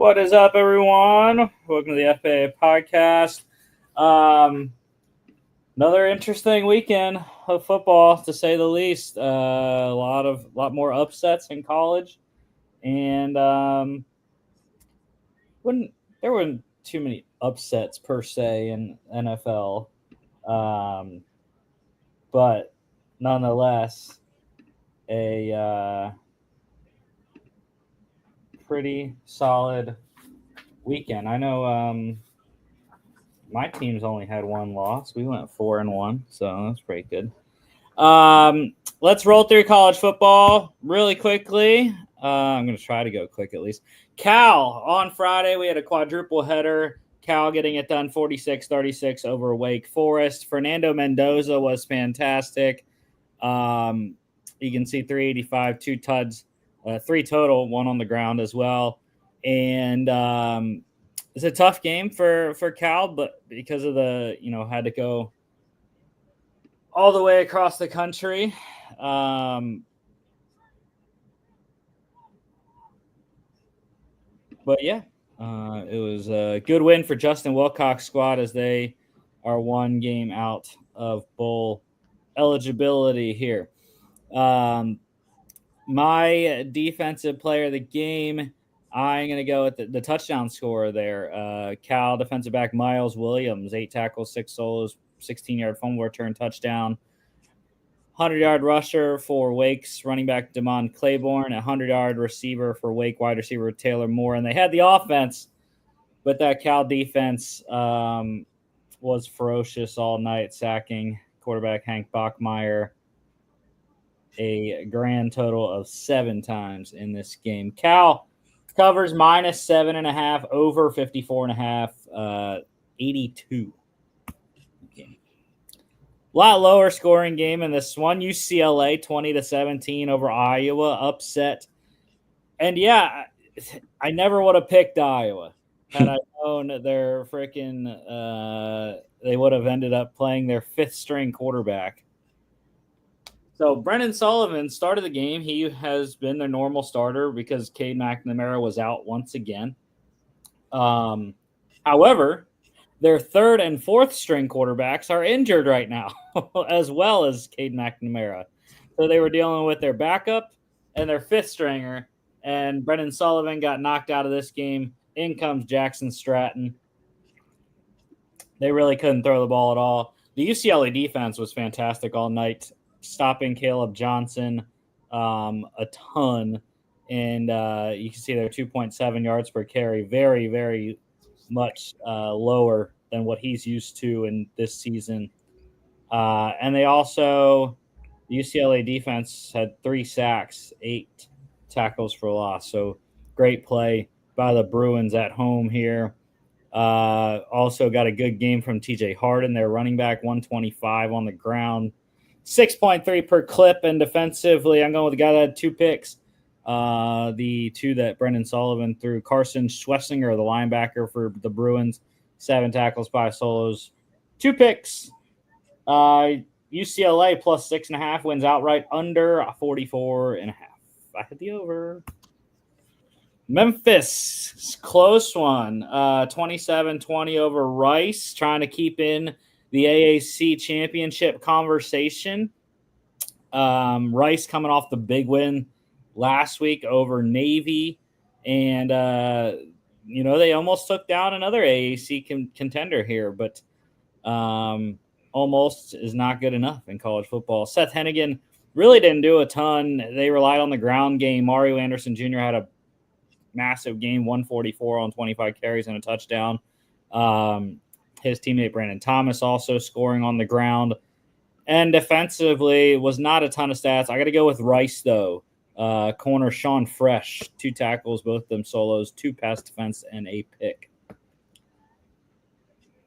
What is up, everyone? Welcome to the FAA podcast. Another interesting weekend of football, to say the least. A lot more upsets in college, and there weren't too many upsets per se in NFL, but nonetheless, a pretty solid weekend. I know my team's only had one loss. We went 4-1, so that's pretty good. Let's roll through college football really quickly. I'm going to try to go quick at least. Cal, on Friday, we had a quadruple header. Cal getting it done 46-36 over Wake Forest. Fernando Mendoza was fantastic. You can see 385, 2 tuds, 3 total, 1 on the ground as well. And it's a tough game for Cal, but because of had to go all the way across the country. But yeah, it was a good win for Justin Wilcox's squad as they are one game out of bowl eligibility here. My defensive player of the game, I'm going to go with the touchdown scorer there. Cal defensive back Miles Williams, 8 tackles, 6 solos, 16-yard fumble return touchdown. 100-yard rusher for Wake's running back Damon Claiborne, a 100-yard receiver for Wake wide receiver Taylor Moore. And they had the offense, but that Cal defense was ferocious all night, sacking quarterback Hank Bachmeier a grand total of 7 times in this game. Cal covers -7.5 over 54.5, 82. Okay. A lot lower scoring game in this one. UCLA 20-17 over Iowa, upset. And yeah, I never would have picked Iowa had I known they're freaking. They would have ended up playing their 5th string quarterback. So Brendan Sullivan started the game. He has been their normal starter because Cade McNamara was out once again. However, their 3rd and 4th string quarterbacks are injured right now, as well as Cade McNamara. So they were dealing with their backup and their 5th stringer, and Brendan Sullivan got knocked out of this game. In comes Jackson Stratton. They really couldn't throw the ball at all. The UCLA defense was fantastic all night, stopping Caleb Johnson a ton. And you can see they're 2.7 yards per carry, very, very much lower than what he's used to in this season. And they also, the UCLA defense had 3 sacks, 8 tackles for loss. So great play by the Bruins at home here. Also got a good game from TJ Harden, their running back, 125 on the ground. 6.3 per clip, and defensively, I'm going with the guy that had 2 picks. The 2 that Brendan Sullivan threw. Carson Schlesinger, the linebacker for the Bruins, 7 tackles, 5 solos, 2 picks. UCLA plus 6.5 wins outright under 44.5. I hit the over. Memphis, close one, 27-20 over Rice, trying to keep in the AAC championship conversation. Rice coming off the big win last week over Navy. And, they almost took down another AAC contender here, but almost is not good enough in college football. Seth Hennigan really didn't do a ton. They relied on the ground game. Mario Anderson Jr. had a massive game, 144 on 25 carries and a touchdown. His teammate Brandon Thomas also scoring on the ground. And defensively was not a ton of stats. I got to go with Rice, though. Corner Sean Fresh, 2 tackles, both of them solos, 2 pass defense, and a pick.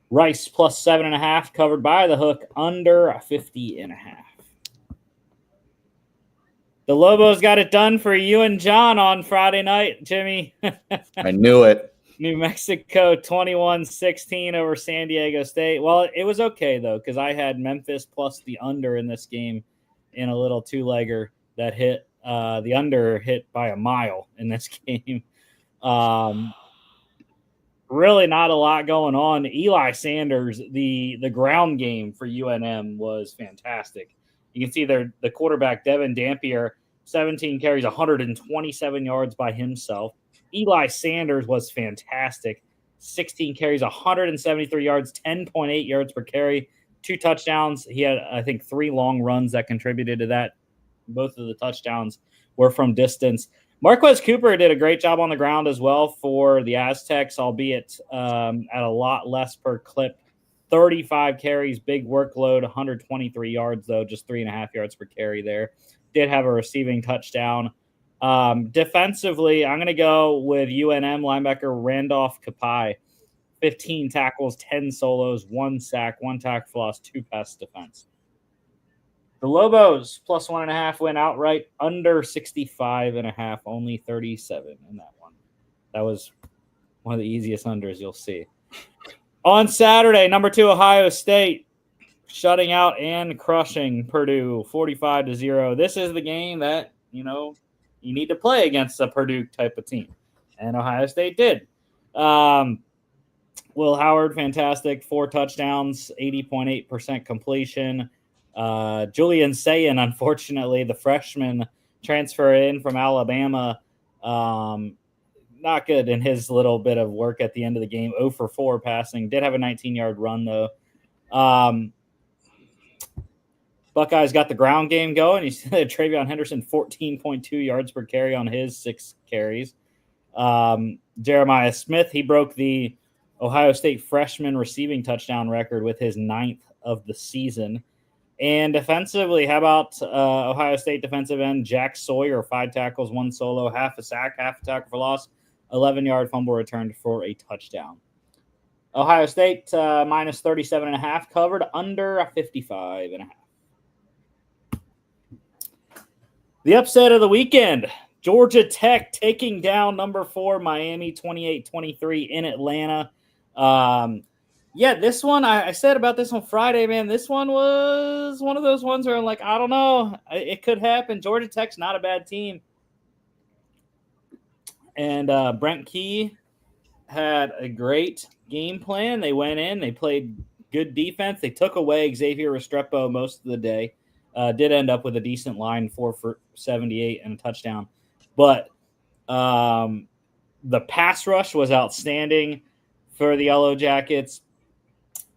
Rice plus 7.5 covered by the hook under 50.5. The Lobos got it done for you and John on Friday night, Jimmy. I knew it. New Mexico 21-16 over San Diego State. Well, it was okay, though, because I had Memphis plus the under in this game in a little 2-legger that hit. The under hit by a mile in this game. really not a lot going on. Eli Sanders, the ground game for UNM was fantastic. You can see the quarterback, Devin Dampier, 17 carries, 127 yards by himself. Eli Sanders was fantastic. 16 carries, 173 yards, 10.8 yards per carry, 2 touchdowns. He had, I think, 3 long runs that contributed to that. Both of the touchdowns were from distance. Marquez Cooper did a great job on the ground as well for the Aztecs, albeit at a lot less per clip. 35 carries, big workload, 123 yards, though, just 3.5 yards per carry there. Did have a receiving touchdown. Defensively, I'm going to go with UNM linebacker Randolph Kapai. 15 tackles, 10 solos, 1 sack, 1 tackle for loss, 2 pass defense. The Lobos plus 1.5 went outright under 65.5, only 37 in that one. That was one of the easiest unders you'll see. On Saturday, number 2 Ohio State shutting out and crushing Purdue 45-0. This is the game that you need to play against a Purdue type of team, and Ohio State did. Will Howard, fantastic, 4 touchdowns, 80.8% completion. Julian Sayin, unfortunately, the freshman transfer in from Alabama, not good in his little bit of work at the end of the game. 0 for 4 passing. Did have a 19-yard run, though. Buckeyes got the ground game going. You see Travion Henderson, 14.2 yards per carry on his 6 carries. Jeremiah Smith, he broke the Ohio State freshman receiving touchdown record with his 9th of the season. And defensively, how about Ohio State defensive end Jack Sawyer, 5 tackles, 1 solo, half a sack, half a tackle for loss, 11-yard fumble returned for a touchdown. Ohio State minus 37.5 covered under 55.5. The upset of the weekend, Georgia Tech taking down number 4 Miami 28-23 in Atlanta. Yeah, this one, I said about this on Friday, man. This one was one of those ones where I'm like, I don't know. It could happen. Georgia Tech's not a bad team. And Brent Key had a great game plan. They went in. They played good defense. They took away Xavier Restrepo most of the day. Did end up with a decent line, 4 for 78 and a touchdown. But the pass rush was outstanding for the Yellow Jackets.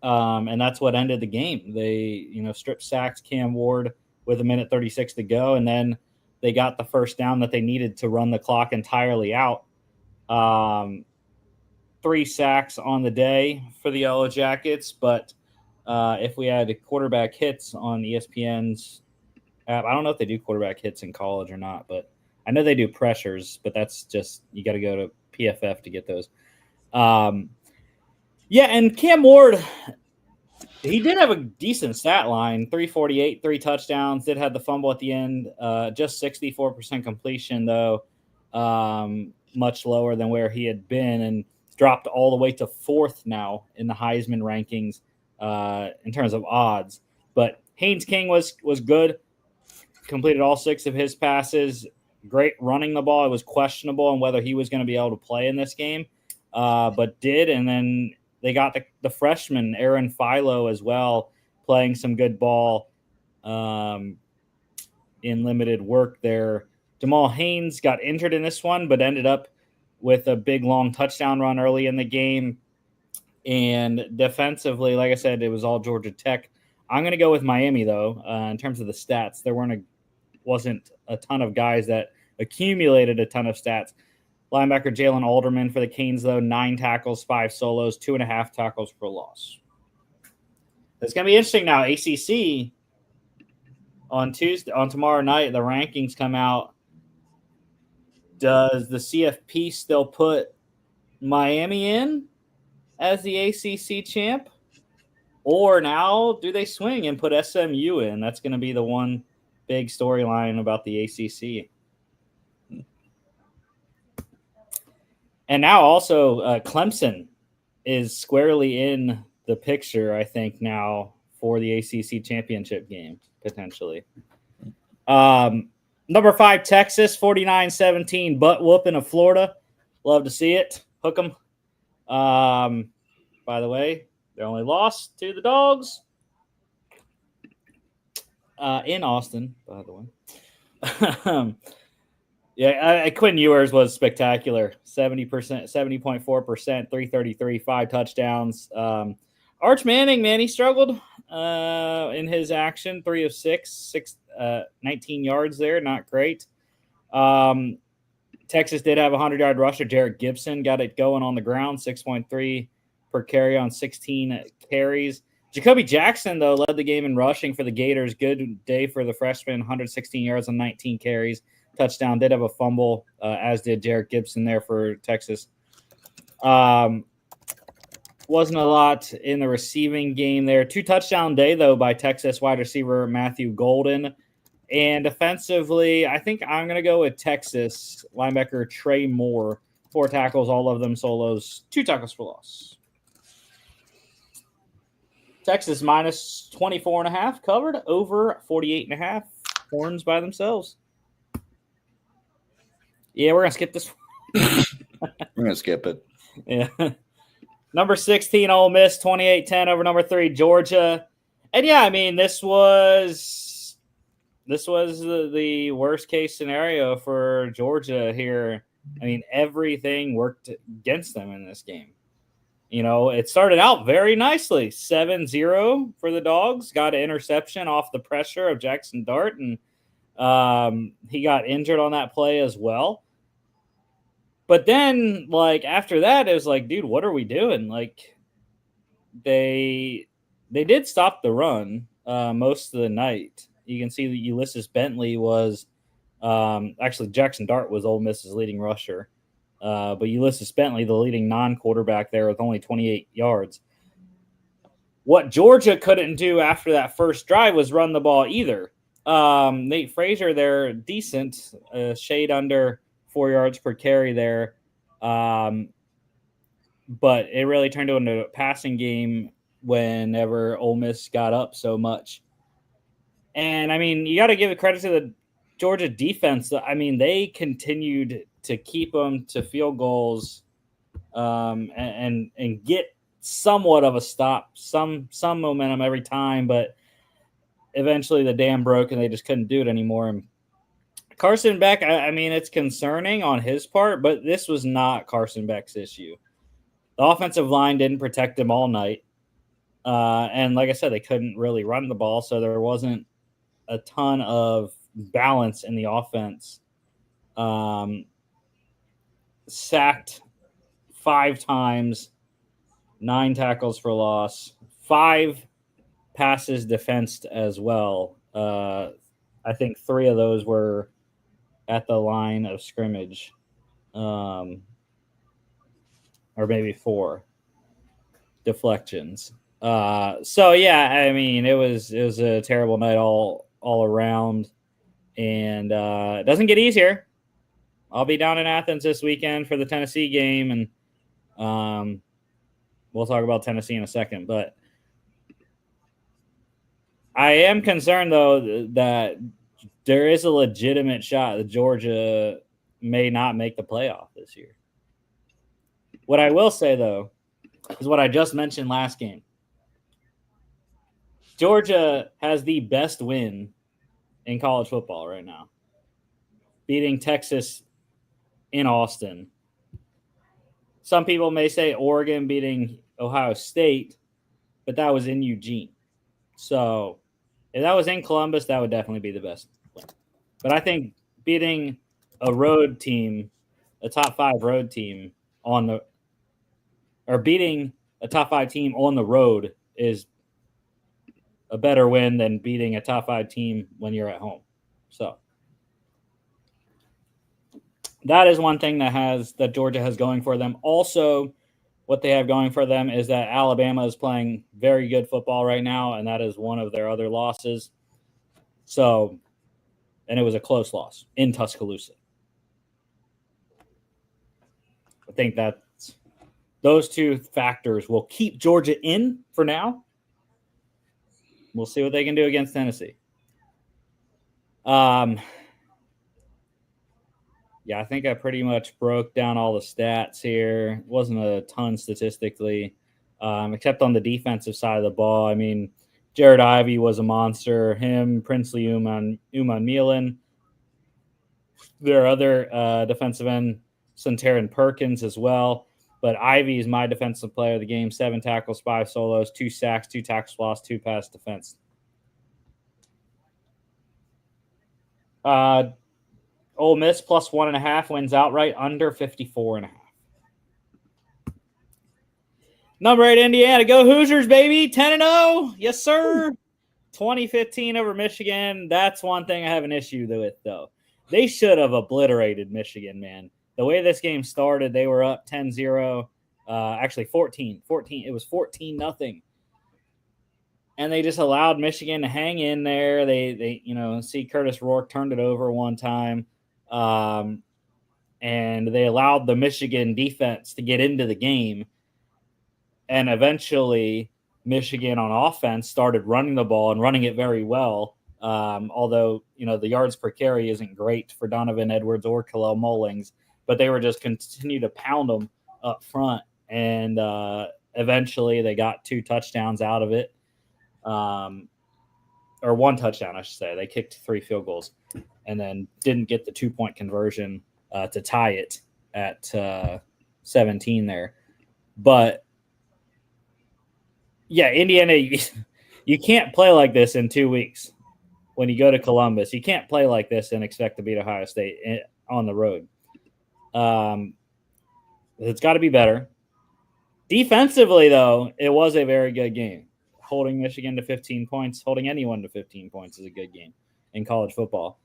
And that's what ended the game. They, strip sacked Cam Ward with 1:36 to go, and then they got the first down that they needed to run the clock entirely out. 3 sacks on the day for the Yellow Jackets, but if we had quarterback hits on ESPN's app, I don't know if they do quarterback hits in college or not, but I know they do pressures, but that's just, you got to go to PFF to get those. Yeah, and Cam Ward, he did have a decent stat line, 348, 3 touchdowns, did have the fumble at the end, just 64% completion, though, much lower than where he had been, and dropped all the way to 4th now in the Heisman rankings in terms of odds. But Haynes King was good, completed all 6 of his passes, great running the ball. It was questionable on whether he was going to be able to play in this game, but did, and then they got the freshman, Aaron Philo, as well, playing some good ball in limited work there. Jamal Haynes got injured in this one, but ended up with a big, long touchdown run early in the game. And defensively, like I said, it was all Georgia Tech. I'm going to go with Miami, though, in terms of the stats. There wasn't a ton of guys that accumulated a ton of stats. Linebacker Jalen Alderman for the Canes, though, 9 tackles, 5 solos, 2.5 tackles for loss. It's going to be interesting now. ACC on tomorrow night, the rankings come out. Does the CFP still put Miami in as the ACC champ? Or now do they swing and put SMU in? That's going to be the one big storyline about the ACC. And now also Clemson is squarely in the picture, I think, now for the ACC championship game, potentially. Number 5, Texas, 49-17, butt whooping of Florida. Love to see it. Hook 'em. By the way, they only lost to the Dogs in Austin, by the way. Yeah, Quinn Ewers was spectacular. 70%, 70.4%, 333, 5 touchdowns. Arch Manning, man, he struggled in his action. 3 of 6, 19 yards there. Not great. Texas did have a 100-yard rusher. Jarrett Gibson got it going on the ground, 6.3 per carry on 16 carries. Jacoby Jackson, though, led the game in rushing for the Gators. Good day for the freshman, 116 yards on 19 carries. Touchdown, did have a fumble, as did Jarrett Gibson there for Texas. Wasn't a lot in the receiving game there. 2-touchdown day, though, by Texas wide receiver Matthew Golden. And defensively, I think I'm going to go with Texas linebacker Trey Moore. 4 tackles, all of them solos, 2 tackles for loss. Texas minus 24.5 covered, over 48.5. Horns by themselves. Yeah, we're going to skip this one. We're going to skip it. Yeah. Number 16, Ole Miss, 28-10 over number 3, Georgia. And yeah, I mean, this was the worst case scenario for Georgia here. I mean, everything worked against them in this game. You know, it started out very nicely. 7-0 for the Dogs. Got an interception off the pressure of Jackson Dart, and he got injured on that play as well. But then, like, after that, it was like, dude, what are we doing? Like, they did stop the run most of the night. You can see that Ulysses Bentley was actually Jackson Dart was Ole Miss's leading rusher. But Ulysses Bentley, the leading non-quarterback there with only 28 yards. What Georgia couldn't do after that first drive was run the ball either. Nate Frazier, they're decent, shade under 4 yards per carry there. But it really turned into a passing game whenever Ole Miss got up so much. And, I mean, you got to give credit to the Georgia defense. I mean, they continued to keep them to field goals and get somewhat of a stop, some momentum every time, but eventually the dam broke and they just couldn't do it anymore. And Carson Beck, I mean, it's concerning on his part, but this was not Carson Beck's issue. The offensive line didn't protect him all night. And like I said, they couldn't really run the ball, so there wasn't a ton of balance in the offense. Sacked 5 times, 9 tackles for loss, 5 passes defensed as well. I think 3 of those were at the line of scrimmage, or maybe 4 deflections. So yeah, I mean, it was a terrible night all around, and it doesn't get easier. I'll be down in Athens this weekend for the Tennessee game, and we'll talk about Tennessee in a second. But I am concerned, though, that there is a legitimate shot that Georgia may not make the playoff this year. What I will say, though, is what I just mentioned last game. Georgia has the best win in college football right now, beating Texas in Austin. Some people may say Oregon beating Ohio State, but that was in Eugene. So if that was in Columbus, that would definitely be the best win. But I think beating a road team, a top 5 road team beating a top 5 team on the road is a better win than beating a top 5 team when you're at home. So that is one thing that Georgia has going for them. Also, what they have going for them is that Alabama is playing very good football right now, and that is one of their other losses. So, and it was a close loss in Tuscaloosa. I think that those 2 factors will keep Georgia in for now. We'll see what they can do against Tennessee. Yeah, Yeah, I think I pretty much broke down all the stats here. Wasn't a ton statistically, except on the defensive side of the ball. I mean, Jared Ivey was a monster. Him, Princely Uman Milan, their other defensive end, Santarin Perkins as well. But Ivy is my defensive player of the game. 7 tackles, 5 solos, 2 sacks, 2 tackles lost, 2 pass defense. Ole Miss plus 1.5 wins outright, under 54.5. Number 8, Indiana. Go Hoosiers, baby. 10-0. Yes, sir. 2015 over Michigan. That's one thing I have an issue with, though. They should have obliterated Michigan, man. The way this game started, they were up 10-0. Actually, 14. It was 14-0. And they just allowed Michigan to hang in there. They see Curtis Rourke turned it over one time. And they allowed the Michigan defense to get into the game. And eventually, Michigan on offense started running the ball and running it very well. Although, the yards per carry isn't great for Donovan Edwards or Kalel Mullings, but they were just continue to pound them up front. And eventually they got 2 touchdowns out of it. Or 1 touchdown, I should say. They kicked 3 field goals and then didn't get the 2-point conversion to tie it at 17 there. But yeah, Indiana, you can't play like this in 2 weeks when you go to Columbus. You can't play like this and expect to beat Ohio State on the road. It's got to be better. Defensively, though, it was a very good game. Holding Michigan to 15 points, holding anyone to 15 points is a good game in college football.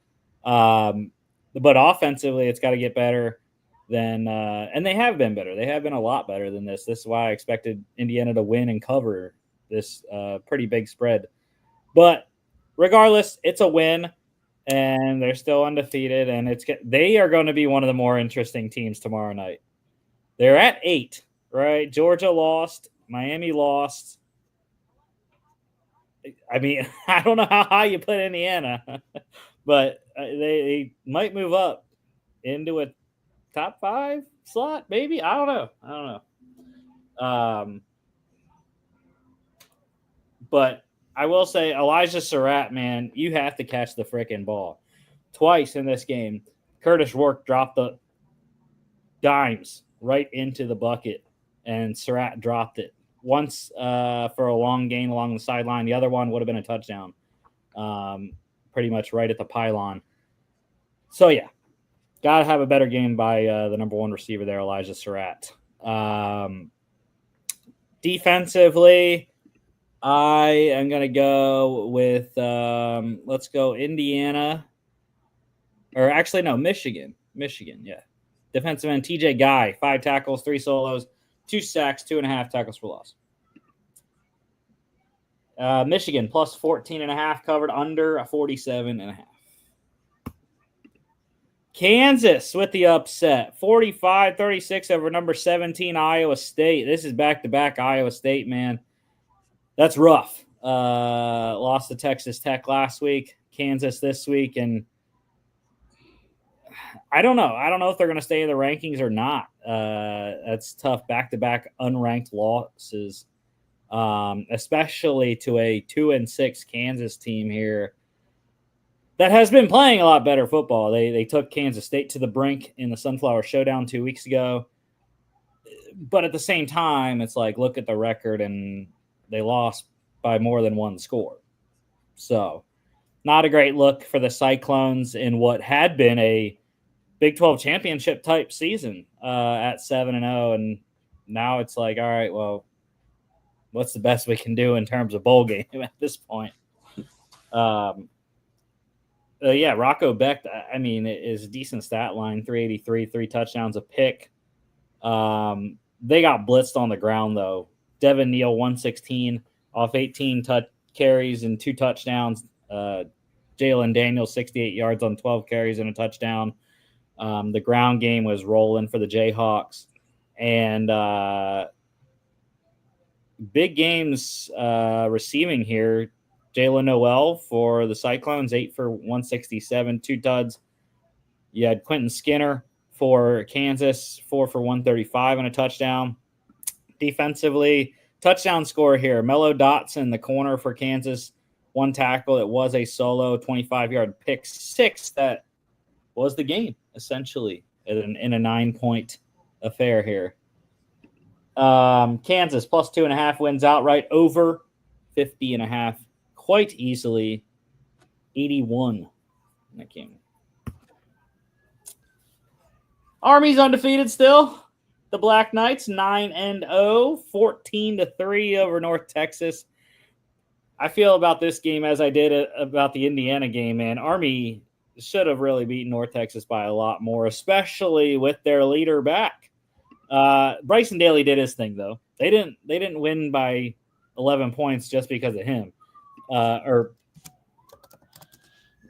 But offensively, it's got to get better than and they have been better. They have been a lot better than this. This is why I expected Indiana to win and cover this pretty big spread. But regardless, it's a win, and they're still undefeated, and they are going to be one of the more interesting teams tomorrow night. They're at 8, right? Georgia lost. Miami lost. I mean, I don't know how high you put Indiana, but they might move up into a top 5 slot, maybe. I don't know. But I will say, Elijah Surratt, man, you have to catch the freaking ball. Twice in this game, Curtis Rourke dropped the dimes right into the bucket, and Surratt dropped it. Once for a long gain along the sideline. The other one would have been a touchdown, pretty much right at the pylon. So, yeah, got to have a better game by the number 1 receiver there, Elijah Surratt. Defensively, I am going to go with, let's go Indiana. Or actually, no, Michigan. Yeah. Defensive end, TJ Guy, 5 tackles, 3 solos, 2 sacks, 2.5 tackles for loss. Michigan plus 14.5 covered, under 47.5. Kansas with the upset, 45-36 over number 17 Iowa State. This is back-to-back Iowa State, man. That's rough. Lost to Texas Tech last week, Kansas this week, and I don't know. I don't know if they're going to stay in the rankings or not. That's tough. Back-to-back unranked losses, especially to a 2-6 Kansas team here that has been playing a lot better football. They took Kansas State to the brink in the Sunflower Showdown 2 weeks ago. But at the same time, it's like, look at the record, and they lost by more than 1 score. So not a great look for the Cyclones in what had been a Big 12 championship type season at 7-0. And now it's like, all right, well, what's the best we can do in terms of bowl game at this point? Yeah, Rocco Beck, I mean, it is a decent stat line, 383, 3 touchdowns, a pick. They got blitzed on the ground, though. Devin Neal, 116, off 18 carries and 2 touchdowns. Jalen Daniels, 68 yards on 12 carries and a touchdown. The ground game was rolling for the Jayhawks. And big games receiving here. Jalen Noel for the Cyclones, 8 for 167, 2 duds. You had Quentin Skinner, for Kansas, 4 for 135 and a touchdown. Defensively, touchdown score here. Mello Dotson, the corner for Kansas, 1 tackle. It was a solo 25-yard pick six that was the game, essentially, in a 9-point affair here. Kansas plus 2.5 wins outright over 50.5 quite easily. 81 in that game. Army's undefeated still. The Black Knights 9-0, 14-3 over North Texas. I feel about this game as I did about the Indiana game, man. Army should have really beaten North Texas by a lot more, especially with their leader back. Bryson Daly did his thing, though. They didn't win by 11 points just because of him, or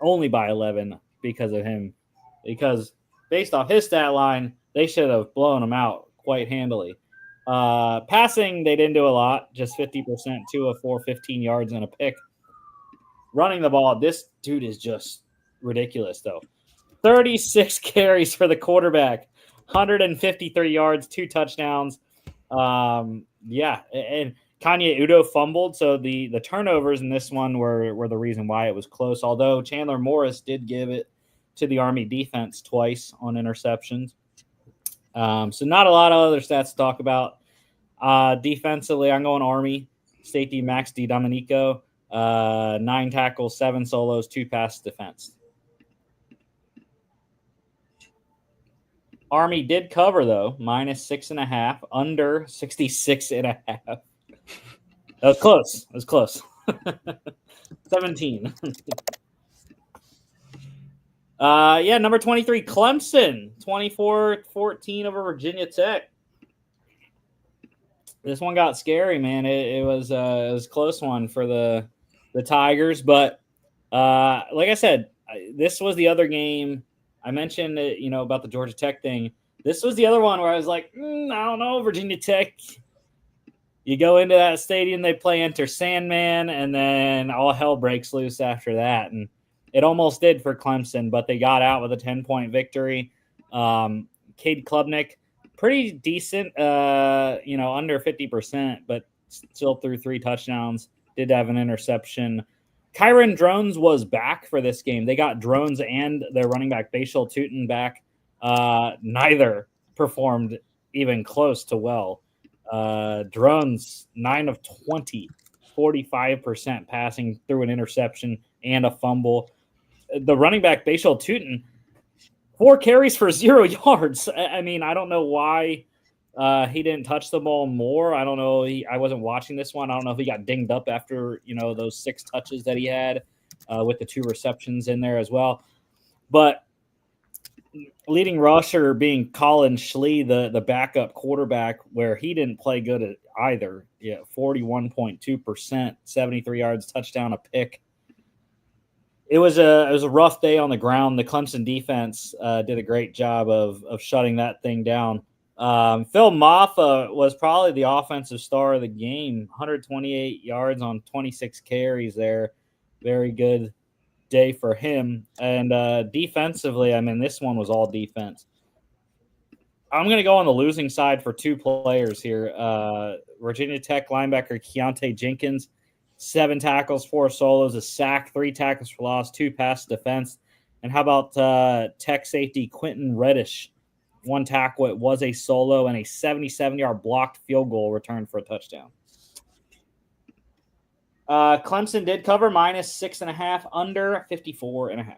only by 11 because of him. Because based off his stat line, they should have blown him out quite handily. Passing, they didn't do a lot, just 50%, 2 of 4, 15 yards and a pick. Running the ball, this dude is just ridiculous, though. 36 carries for the quarterback, 153 yards, 2 touchdowns. Yeah, and Kanye Udo fumbled, so the turnovers in this one were the reason why it was close, although Chandler Morris did give it to the Army defense twice on interceptions. So not a lot of other stats to talk about. Defensively, I'm going Army. Safety Max DiDomenico, 9 tackles, 7 solos, 2 pass defense. Army did cover, though, -6.5, under 66.5. That was close. It was close. 17. Yeah, number 23, Clemson, 24-14 over Virginia Tech. This one got scary, man. It was a close one for the Tigers, but like I said, this was the other game. I mentioned about the Georgia Tech thing. This was the other one where I was like, I don't know, Virginia Tech. You go into that stadium, they play Enter Sandman, and then all hell breaks loose after that. And it almost did for Clemson, but they got out with a 10-point victory. Cade Klubnik, pretty decent, under 50%, but still threw 3 touchdowns, did have an interception. Kyron Drones was back for this game. They got Drones and their running back, Bashal Tootin, back. Neither performed even close to well. Drones, 9 of 20, 45% passing, through an interception and a fumble. The running back, Bashal Tootin, 4 carries for 0 yards. I mean, I don't know why he didn't touch the ball more. I don't know. I wasn't watching this one. I don't know if he got dinged up after, those 6 touches that he had with the 2 receptions in there as well. But leading rusher being Colin Schlee, the backup quarterback, where he didn't play good at either. Yeah, 41.2%, 73 yards, touchdown, a pick. It was a rough day on the ground. The Clemson defense did a great job of shutting that thing down. Phil Maffa was probably the offensive star of the game. 128 yards on 26 carries there. Very good day for him. And defensively, I mean, this one was all defense. I'm going to go on the losing side for 2 players here. Virginia Tech linebacker Keontae Jenkins, 7 tackles, 4 solos, a sack, 3 tackles for loss, 2 pass defense. And how about Tech safety Quentin Reddish? 1 tackle, it was a solo, and a 77-yard blocked field goal return for a touchdown. Clemson did cover -6.5, under 54.5.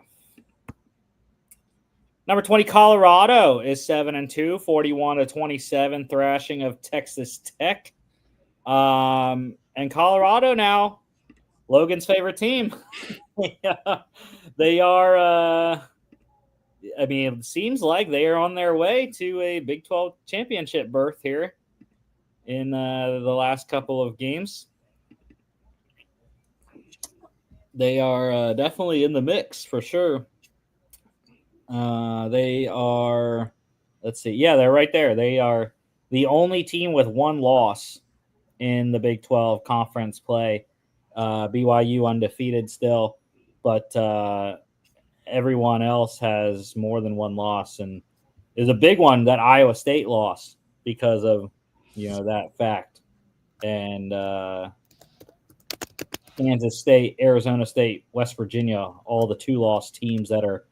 Number 20, Colorado is 7-2, 41-27 thrashing of Texas Tech. And Colorado now, Logan's favorite team. They are, it seems like they are on their way to a Big 12 championship berth here in the last couple of games. They are definitely in the mix for sure. They are, let's see. Yeah, they're right there. They are the only team with 1 loss in the Big 12 conference play. BYU undefeated still, but everyone else has more than 1 loss, and is a big one that Iowa State lost because of, that fact. And Kansas State, Arizona State, West Virginia, all the 2-loss teams that are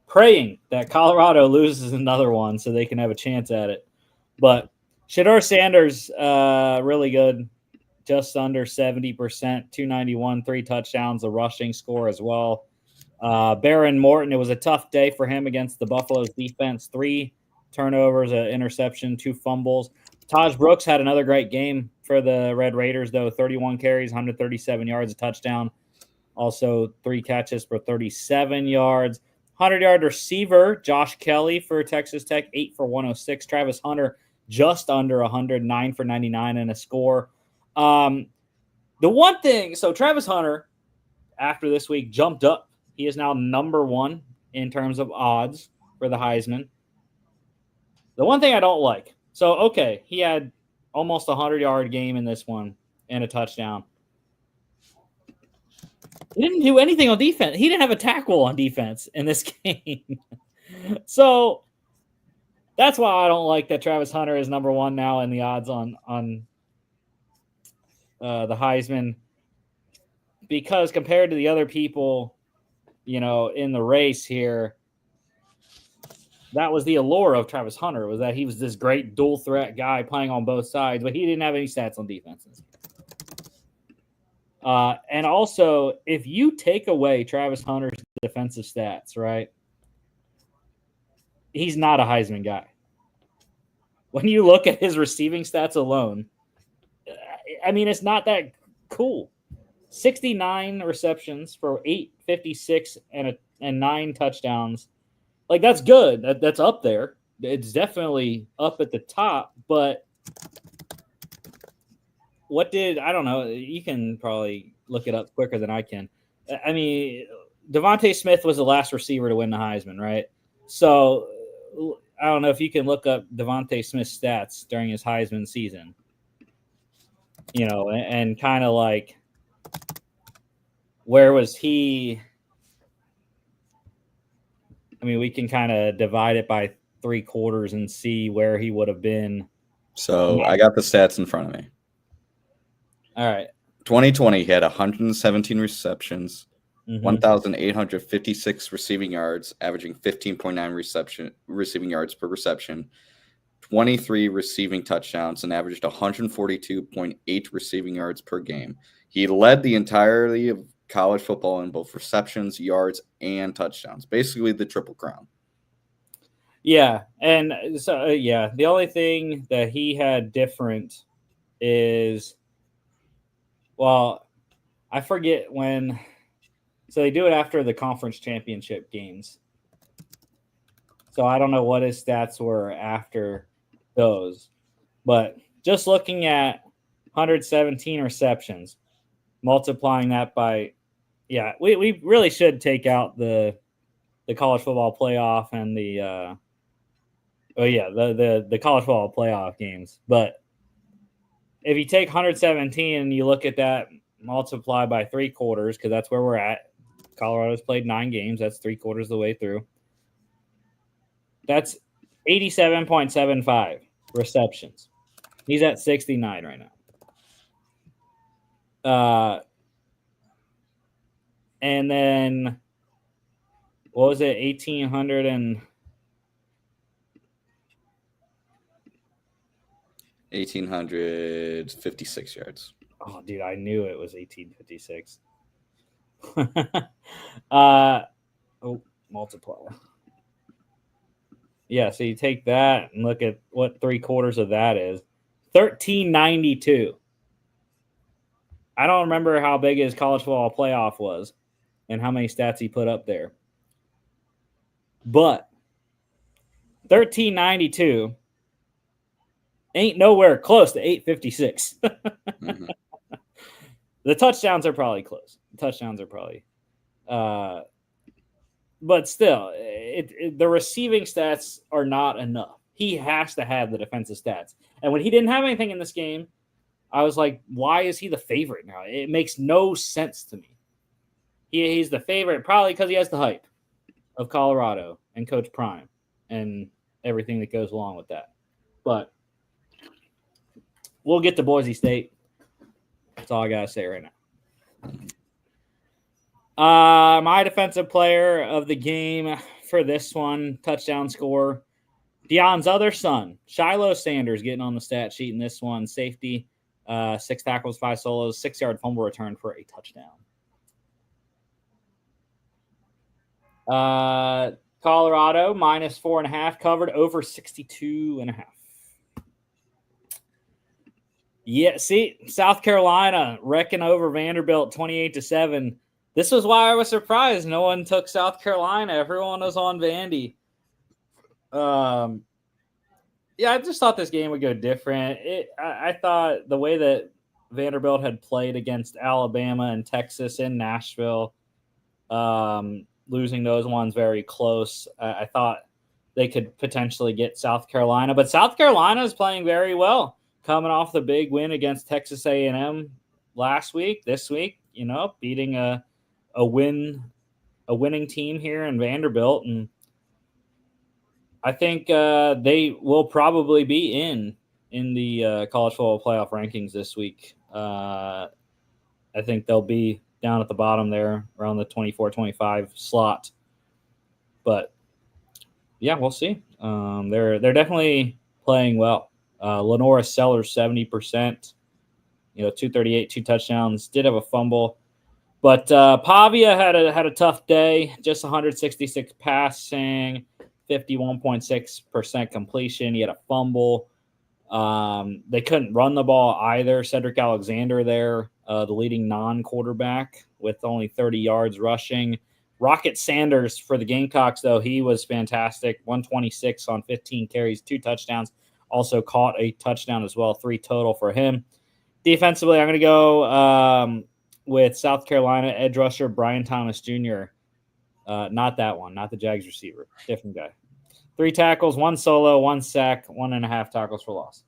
praying that Colorado loses another one so they can have a chance at it. But Shedeur Sanders, really good, just under 70%, 291, 3 touchdowns, a rushing score as well. Baron Morton, it was a tough day for him against the Buffalo's defense. 3 turnovers, an interception, 2 fumbles. Taj Brooks had another great game for the Red Raiders, though. 31 carries, 137 yards, a touchdown. Also 3 catches for 37 yards. 100-yard receiver, Josh Kelly for Texas Tech, 8 for 106. Travis Hunter, just under 100, 9 for 99 and a score. The one thing, so Travis Hunter, after this week, jumped up. He is now number 1 in terms of odds for the Heisman. The one thing I don't like, so, okay, he had almost a 100-yard game in this one and a touchdown. He didn't do anything on defense. He didn't have a tackle on defense in this game. So that's why I don't like that Travis Hunter is number 1 now in the odds on the Heisman, because compared to the other people, in the race here, that was the allure of Travis Hunter, was that he was this great dual threat guy playing on both sides, but he didn't have any stats on defenses. And also, if you take away Travis Hunter's defensive stats, right, he's not a Heisman guy. When you look at his receiving stats alone, I mean, it's not that cool. 69 receptions for 856 and 9 touchdowns. Like, that's good. That's up there. It's definitely up at the top, but I don't know. You can probably look it up quicker than I can. I mean, Devontae Smith was the last receiver to win the Heisman, right? So I don't know if you can look up Devontae Smith's stats during his Heisman season, and kind of like, where was he? I mean, we can kind of divide it by 3 quarters and see where he would have been. So I got the stats in front of me. All right. 2020, he had 117 receptions, 1,856 receiving yards, averaging 15.9 receiving yards per reception, 23 receiving touchdowns, and averaged 142.8 receiving yards per game. He led the entirety of college football in both receptions, yards, and touchdowns. Basically the Triple Crown. Yeah, and so the only thing that he had different is, well, I forget when. So they do it after the conference championship games. So I don't know what his stats were after those, but just looking at 117 receptions, multiplying that by, we really should take out the college football playoff and the college football playoff games. But if you take 117 and you look at that, multiply by 3 quarters, because that's where we're at. Colorado's played 9 games. That's 3 quarters of the way through. That's 87.75 receptions. He's at 69 right now. And then, what was it? 1,856 yards. Oh, dude, I knew it was 1856. Multiply. Yeah, so you take that and look at what 3 quarters of that is. 1,392. I don't remember how big his college football playoff was and how many stats he put up there. But 1,392 ain't nowhere close to 856. Mm-hmm. The touchdowns are probably close. But still, the receiving stats are not enough. He has to have the defensive stats. And when he didn't have anything in this game, I was like, why is he the favorite now? It makes no sense to me. He's the favorite probably because he has the hype of Colorado and Coach Prime. And everything that goes along with that. But we'll get to Boise State. That's all I got to say right now. My defensive player of the game for this one, touchdown score, Deion's other son, Shiloh Sanders, getting on the stat sheet in this one. Safety, 6 tackles, 5 solos, 6-yard fumble return for a touchdown. Colorado, minus 4.5, covered over 62.5. Yeah, see, South Carolina wrecking over Vanderbilt 28-7. This was why I was surprised no one took South Carolina. Everyone was on Vandy. Yeah, I just thought this game would go different. I thought the way that Vanderbilt had played against Alabama and Texas in Nashville, losing those ones very close, I thought they could potentially get South Carolina. But South Carolina is playing very well, coming off the big win against Texas A&M last week. This week, beating a winning team here in Vanderbilt, and I think they will probably be in the college football playoff rankings this week. I think they'll be down at the bottom there around the 24-25 slot. But yeah, we'll see. They're definitely playing well. Lenora Sellers 70%, 238, 2 touchdowns, did have a fumble. But Pavia had a tough day, just 166 passing, 51.6% completion. He had a fumble. They couldn't run the ball either. Cedric Alexander there, the leading non-quarterback with only 30 yards rushing. Rocket Sanders for the Gamecocks, though, he was fantastic. 126 on 15 carries, 2 touchdowns. Also caught a touchdown as well, 3 total for him. Defensively, I'm going to go with South Carolina edge rusher Brian Thomas Jr. Not that one, not the Jags receiver. Different guy. 3 tackles, 1 solo, 1 sack, 1.5 tackles for loss.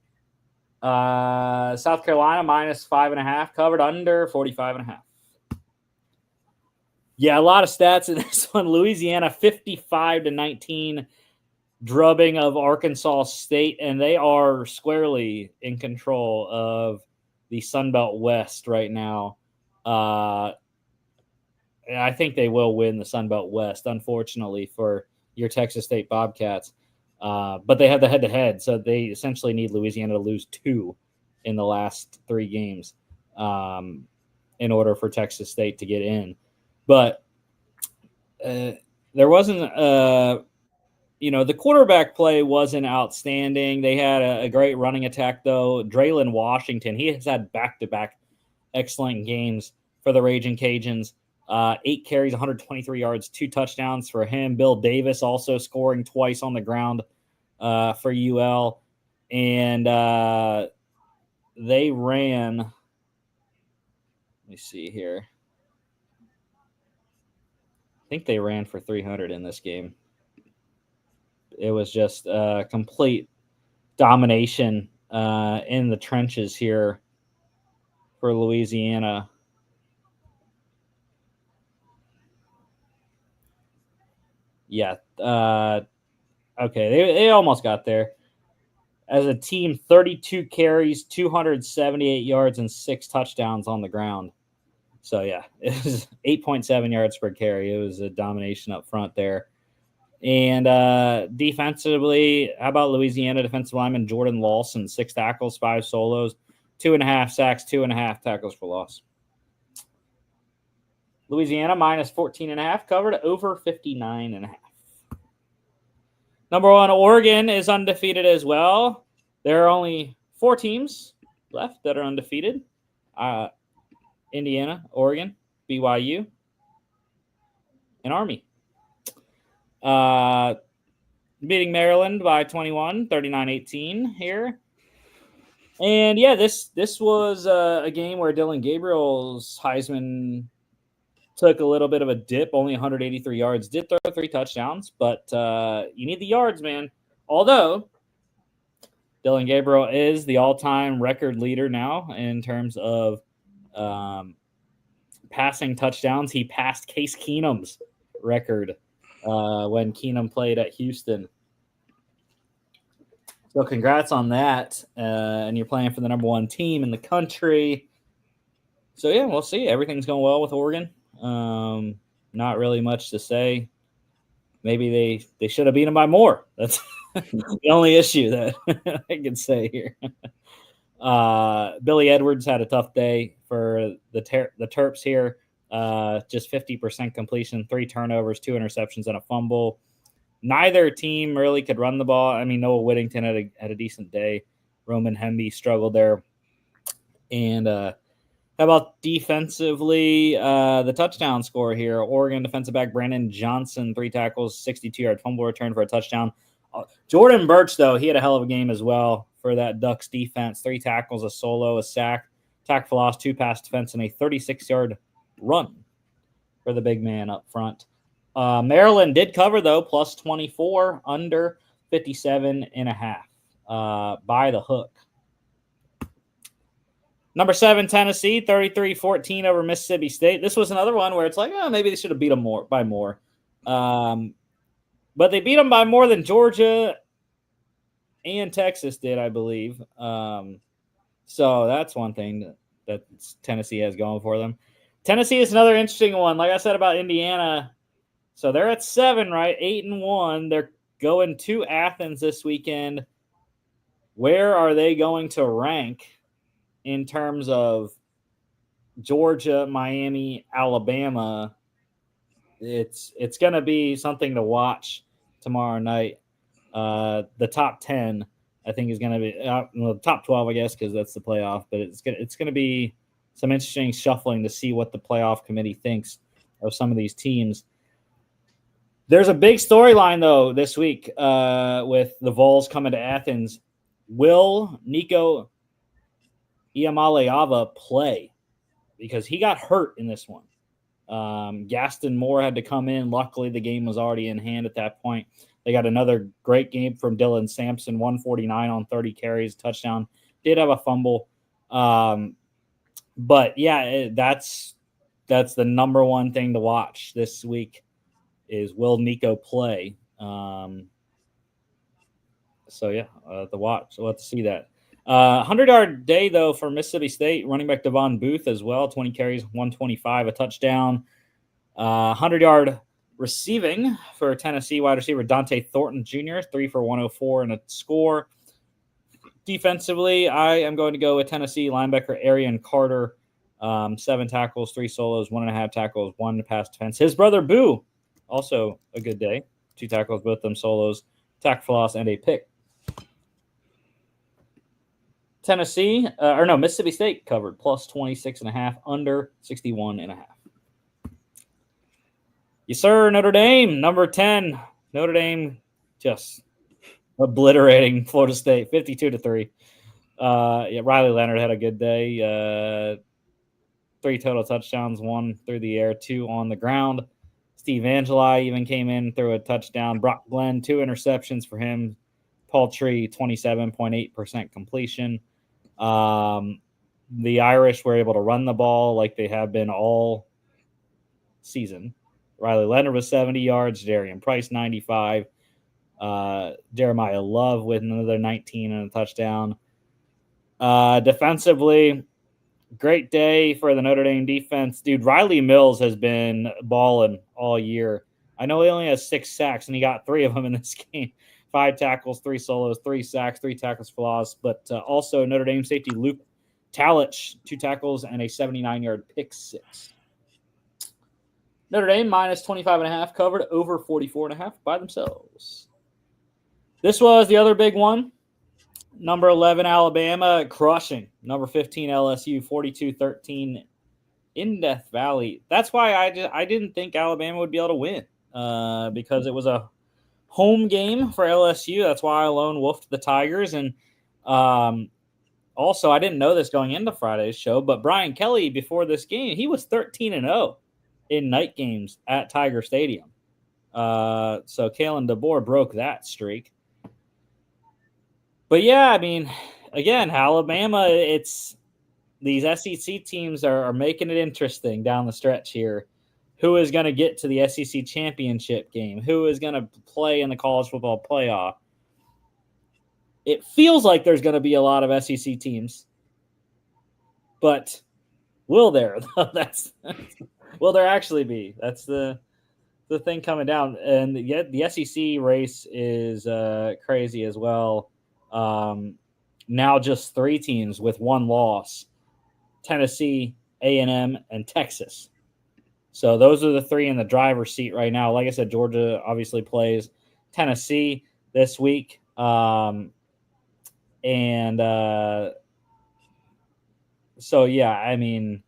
South Carolina minus 5.5, covered under 45.5. Yeah, a lot of stats in this one. Louisiana 55-19 drubbing of Arkansas State, and they are squarely in control of the Sun Belt West right now. I think they will win the Sun Belt West, unfortunately, for your Texas State Bobcats. But they have the head-to-head, so they essentially need Louisiana to lose 2 in the last 3 games in order for Texas State to get in. But there wasn't, the quarterback play wasn't outstanding. They had a great running attack, though. Draylon Washington, he has had back-to-back excellent games for the Raging Cajuns. 8 carries, 123 yards, 2 touchdowns for him. Bill Davis also scoring twice on the ground for UL. And they ran, let me see here. I think they ran for 300 in this game. It was just complete domination in the trenches here for Louisiana. Yeah. Okay. They almost got there. As a team, 32 carries, 278 yards, and 6 touchdowns on the ground. So, yeah, it was 8.7 yards per carry. It was a domination up front there. And defensively, how about Louisiana defensive lineman Jordan Lawson? 6 tackles, 5 solos, 2.5 sacks, 2.5 tackles for loss. Louisiana minus 14.5, covered over 59.5. Number 1, Oregon is undefeated as well. There are only 4 teams left that are undefeated. Indiana, Oregon, BYU, and Army. Beating Maryland by 21, 39-18 here. And, yeah, this was a game where Dylan Gabriel's Heisman took a little bit of a dip, only 183 yards. Did throw 3 touchdowns, but you need the yards, man. Although Dylan Gabriel is the all-time record leader now in terms of passing touchdowns. He passed Case Keenum's record when Keenum played at Houston. So congrats on that. And you're playing for the number 1 team in the country. So yeah, we'll see. Everything's going well with Oregon. Not really much to say. Maybe they should have beat them by more. That's the only issue that I can say here. Billy Edwards had a tough day for the Terps here. Just 50% completion, 3 turnovers, 2 interceptions, and a fumble. Neither team really could run the ball. I mean, Noah Whittington had a decent day. Roman Hemby struggled there. And how about defensively? The touchdown score here. Oregon defensive back Brandon Johnson, 3 tackles, 62-yard fumble return for a touchdown. Jordan Birch, though, he had a hell of a game as well for that Ducks defense. 3 tackles, a solo, a sack, tackle for loss, 2 pass defense, and a 36-yard run for the big man up front. Maryland did cover, though, plus 24, under 57.5 by the hook. Number 7, Tennessee, 33-14 over Mississippi State. This was another one where it's like, maybe they should have beat them by more. But they beat them by more than Georgia and Texas did, I believe. So that's one thing that Tennessee has going for them. Tennessee is another interesting one. Like I said about Indiana, so they're at 7, right? 8-1. They're going to Athens this weekend. Where are they going to rank in terms of Georgia, Miami, Alabama? It's going to be something to watch tomorrow night. The top 10, I think, is going to be the top 12, I guess, because that's the playoff. But it's going to be some interesting shuffling to see what the playoff committee thinks of some of these teams. There's a big storyline, though, this week with the Vols coming to Athens. Will Nico Iamaleava play? Because he got hurt in this one. Gaston Moore had to come in. Luckily, the game was already in hand at that point. They got another great game from Dylan Sampson, 149 on 30 carries, touchdown. Did have a fumble. But, yeah, that's the number one thing to watch this week is will Nico play? So, yeah, the watch. We'll have to see that. 100-yard day, though, for Mississippi State. Running back Devon Booth as well. 20 carries, 125, a touchdown. 100-yard receiving for Tennessee wide receiver Dante Thornton Jr., 3 for 104 and a score. Defensively, I am going to go with Tennessee linebacker Arian Carter. 7 tackles, 3 solos, 1.5 tackles, 1 pass defense. His brother Boo, also a good day. 2 tackles, both of them solos, tackle for loss, and a pick. Mississippi State covered plus 26.5, under 61.5. Yes, sir. Notre Dame, number 10. Notre Dame just obliterating Florida State, 52-3. Riley Leonard had a good day. 3 total touchdowns, 1 through the air, 2 on the ground. Steve Angeli even came in, threw a touchdown. Brock Glenn, 2 interceptions for him. Paul Tree, 27.8% completion. The Irish were able to run the ball like they have been all season. Riley Leonard was 70 yards. Darian Price, 95. Jeremiah Love with another 19 and a touchdown. Defensively, great day for the Notre Dame defense. Dude, Riley Mills has been balling all year. I know he only has 6 sacks, and he got 3 of them in this game. 5 tackles, 3 solos, 3 sacks, 3 tackles for loss. But also Notre Dame safety Luke Talich, 2 tackles and a 79-yard pick 6. Notre Dame minus 25.5 covered, over 44.5 by themselves. This was the other big one. Number 11, Alabama, crushing. Number 15, LSU, 42-13 in Death Valley. That's why I didn't think Alabama would be able to win because it was a home game for LSU. That's why I lone wolfed the Tigers. And also, I didn't know this going into Friday's show, but Brian Kelly, before this game, he was 13-0 in night games at Tiger Stadium. So Kalen DeBoer broke that streak. But yeah, I mean, again, Alabama, it's these SEC teams are making it interesting down the stretch here. Who is going to get to the SEC championship game? Who is going to play in the college football playoff? It feels like there's going to be a lot of SEC teams, but will there? Will there actually be? That's the thing coming down. And yet the SEC race is crazy as well. Now just 3 teams with 1 loss: Tennessee, A&M, and Texas. So those are the 3 in the driver's seat right now. Like I said, Georgia obviously plays Tennessee this week. So yeah, I mean,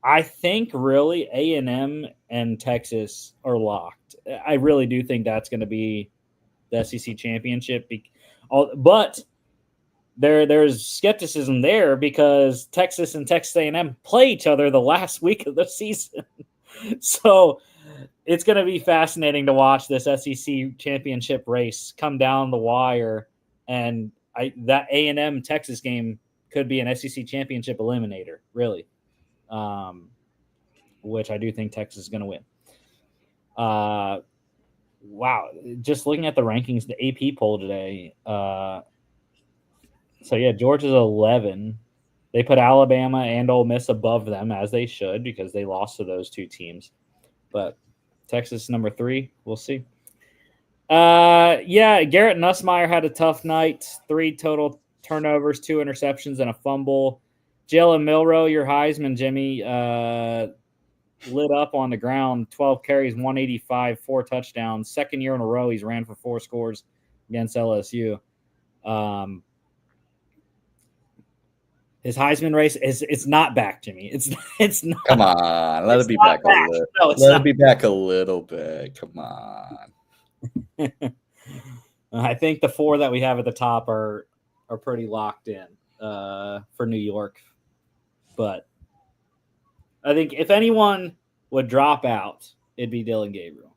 I think really A&M and Texas are locked. I really do think that's going to be the SEC championship. But there's skepticism there because Texas and Texas A&M play each other the last week of the season. So it's going to be fascinating to watch this SEC championship race come down the wire, and that A&M Texas game could be an SEC championship eliminator, really, which I do think Texas is going to win. Wow, just looking at the rankings, the AP poll today. So yeah, Georgia's 11. They put Alabama and Ole Miss above them, as they should, because they lost to those 2 teams. But Texas number 3. We'll see. Yeah, Garrett Nussmeier had a tough night. 3 total turnovers, 2 interceptions, and a fumble. Jalen Milroe, your Heisman, Jimmy, lit up on the ground. 12 carries, 185, 4 touchdowns. Second year in a row he's ran for 4 scores against LSU. His Heisman race it's not back, Jimmy. It's not. Come on, let it be back a little. No, let it be back a little bit. Come on. I think the 4 that we have at the top are pretty locked in for New York. But I think if anyone would drop out, it'd be Dylan Gabriel,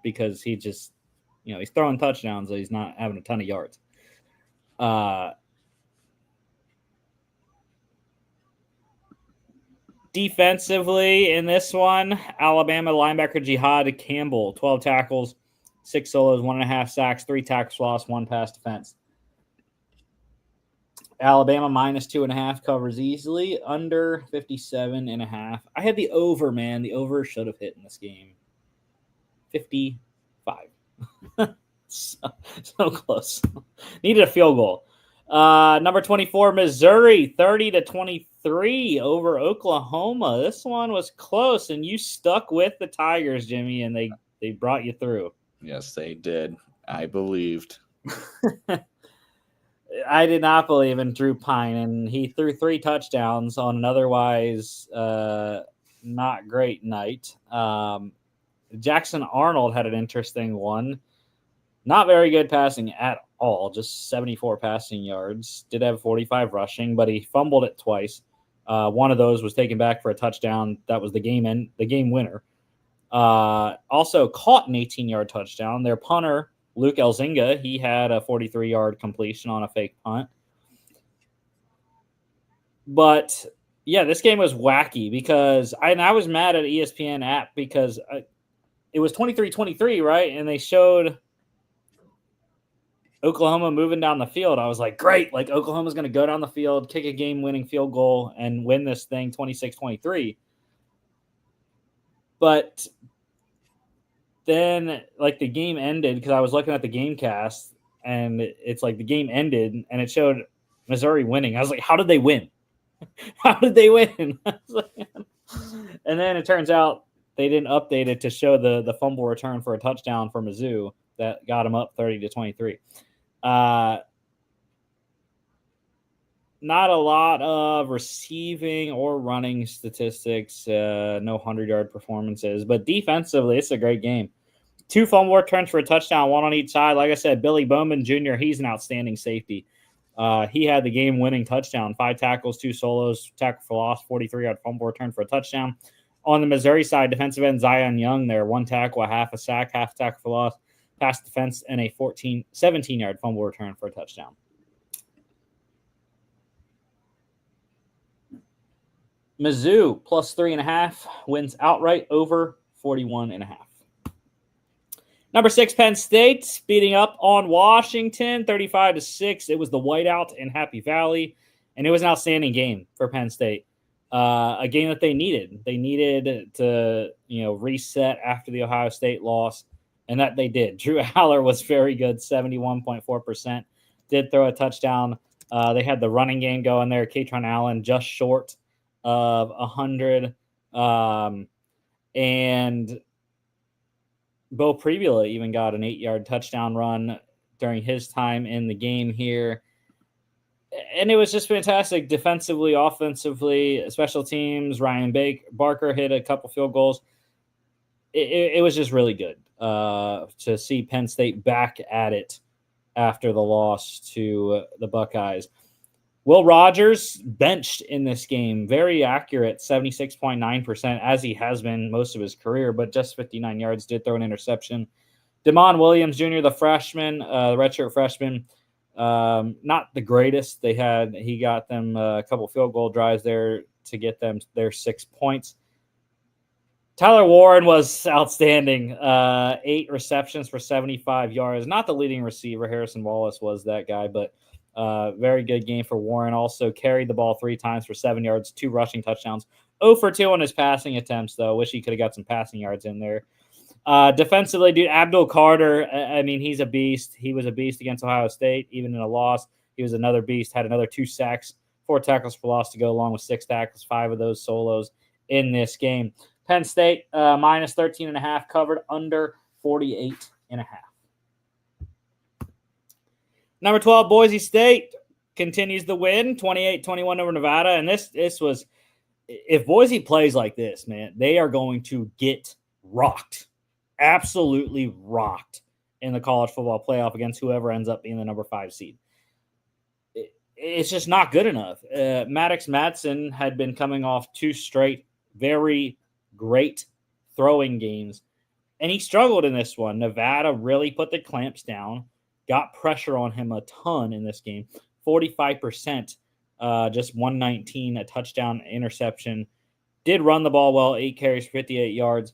because he just, he's throwing touchdowns, so he's not having a ton of yards. Defensively in this one, Alabama linebacker Jihad Campbell, 12 tackles, 6 solos, 1.5 sacks, 3 tackles lost, 1 pass defense. Alabama minus 2.5 covers easily, under 57.5. I had the over, man. The over should have hit in this game. 55. so close. Needed a field goal. Number 24, Missouri, 30-23 over Oklahoma. This one was close, and you stuck with the Tigers, Jimmy, and they brought you through. Yes, they did. I believed. I did not believe in Drew Pine, and he threw 3 touchdowns on an otherwise not great night. Jackson Arnold had an interesting one. Not very good passing at all, just 74 passing yards. Did have 45 rushing, but he fumbled it twice. One of those was taken back for a touchdown. That was the game winner. Also caught an 18-yard touchdown. Their punter, Luke Elzinga, he had a 43-yard completion on a fake punt. But yeah, this game was wacky because I was mad at ESPN app because it was 23-23, right? And they showed Oklahoma moving down the field. I was like, great. Like, Oklahoma's going to go down the field, kick a game-winning field goal, and win this thing 26-23. But then, like, the game ended because I was looking at the game cast, and it's like the game ended, and it showed Missouri winning. I was like, how did they win? How did they win? And then it turns out they didn't update it to show the fumble return for a touchdown for Mizzou that got them up 30-23. Not a lot of receiving or running statistics, no 100-yard performances, but defensively, it's a great game. 2 fumble returns for a touchdown, 1 on each side. Like I said, Billy Bowman Jr., he's an outstanding safety. He had the game-winning touchdown, 5 tackles, 2 solos, tackle for loss, 43-yard fumble return for a touchdown. On the Missouri side, defensive end Zion Young there, 1 tackle, a half a sack, half tackle for loss, pass defense, and a 17-yard fumble return for a touchdown. Mizzou plus 3.5 wins outright over 41.5. Number 6, Penn State beating up on Washington 35-6. It was the whiteout in Happy Valley, and it was an outstanding game for Penn State. A game that they needed. They needed to, reset after the Ohio State loss, and that they did. Drew Aller was very good, 71.4%. Did throw a touchdown. They had the running game going there. Katron Allen just short of 100. And Bo Prevula even got an 8-yard touchdown run during his time in the game here. And it was just fantastic defensively, offensively, special teams. Ryan Barker hit a couple field goals. It was just really good to see Penn State back at it after the loss to the Buckeyes. Will Rogers benched in this game. Very accurate, 76.9%, as he has been most of his career, but just 59 yards, did throw an interception. Damon Williams Jr., the freshman, the redshirt freshman, not the greatest. He got them a couple field goal drives there to get them their 6 points. Tyler Warren was outstanding. 8 receptions for 75 yards. Not the leading receiver. Harrison Wallace was that guy, but very good game for Warren. Also carried the ball 3 times for 7 yards, 2 rushing touchdowns. 0 for 2 on his passing attempts, though. Wish he could have got some passing yards in there. Defensively, dude, Abdul Carter, he's a beast. He was a beast against Ohio State, even in a loss. He was another beast, had another 2 sacks, 4 tackles for loss to go along with 6 tackles, 5 of those solos in this game. Penn State, minus 13.5, covered under 48.5. Number 12, Boise State continues the win, 28-21 over Nevada. And this was, if Boise plays like this, man, they are going to get rocked. Absolutely rocked in the college football playoff against whoever ends up being the number 5 seed. It's just not good enough. Maddox Madsen had been coming off 2 straight very great throwing games, and he struggled in this one. Nevada really put the clamps down, got pressure on him a ton in this game. 45%, just 119, a touchdown, interception. Did run the ball well, 8 carries, 58 yards.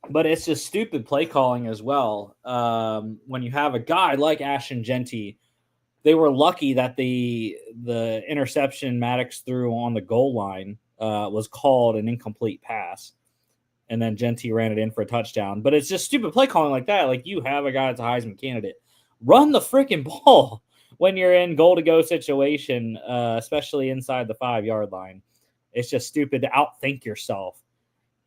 But it's just stupid play calling as well. When you have a guy like Ashton Jeanty, they were lucky that the interception Maddox threw on the goal line was called an incomplete pass. And then Jeanty ran it in for a touchdown. But it's just stupid play calling like that. Like, you have a guy that's a Heisman candidate. Run the freaking ball when you're in goal-to-go situation, especially inside the 5-yard line. It's just stupid to outthink yourself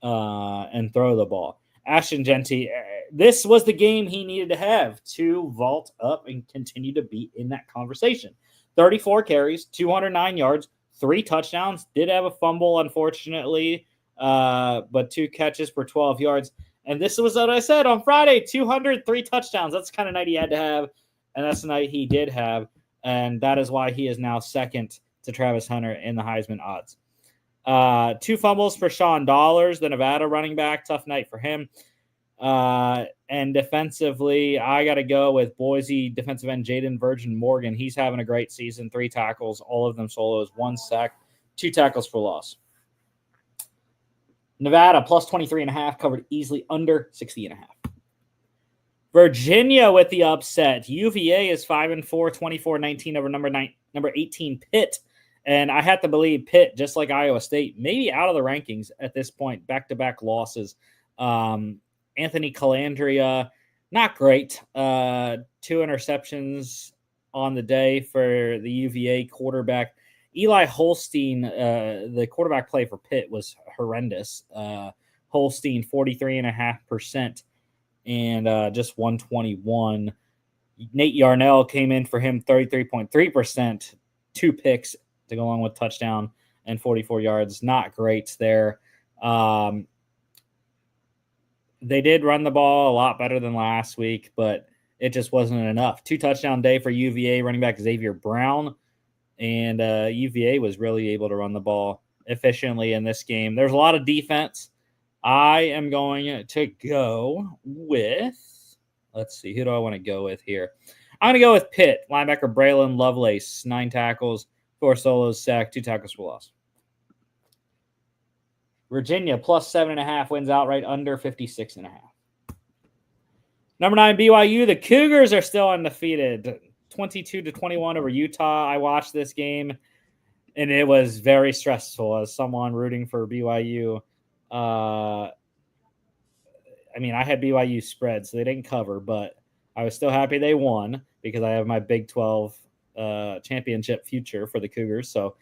and throw the ball. Ashton Jeanty, this was the game he needed to have to vault up and continue to be in that conversation. 34 carries, 209 yards, 3 touchdowns. Did have a fumble, unfortunately, but 2 catches for 12 yards. And this was what I said on Friday, 203 touchdowns. That's the kind of night he had to have, and that's the night he did have. And that is why he is now second to Travis Hunter in the Heisman odds. 2 fumbles for Sean Dollars, the Nevada running back. Tough night for him. And defensively, I got to go with Boise defensive end Jaden Virgin Morgan. He's having a great season. 3 tackles, all of them solos, 1 sack, 2 tackles for loss. Nevada plus 23.5, covered easily under 60.5. Virginia with the upset. UVA is 5-4, 24-19 over number 18 Pitt. And I have to believe Pitt, just like Iowa State, maybe out of the rankings at this point, back-to-back losses. Anthony Calandria, not great. 2 interceptions on the day for the UVA quarterback. Eli Holstein, the quarterback play for Pitt was horrendous. Holstein, 43.5%, and just 121. Nate Yarnell came in for him, 33.3%, 2 picks to go along with touchdown and 44 yards. Not great there. They did run the ball a lot better than last week, but it just wasn't enough. 2 touchdown day for UVA running back Xavier Brown, and UVA was really able to run the ball efficiently in this game. There's a lot of defense. I am going to go with, let's see, who do I want to go with here? I'm going to go with Pitt, linebacker Braylon Lovelace, 9 tackles, 4 solos, sack, 2 tackles for loss. Virginia plus 7.5 wins outright under 56.5. Number 9, BYU. The Cougars are still undefeated, 22-21 over Utah. I watched this game, and it was very stressful as someone rooting for BYU. I mean, I had BYU spread, so they didn't cover, but I was still happy they won because I have my Big 12 championship future for the Cougars. So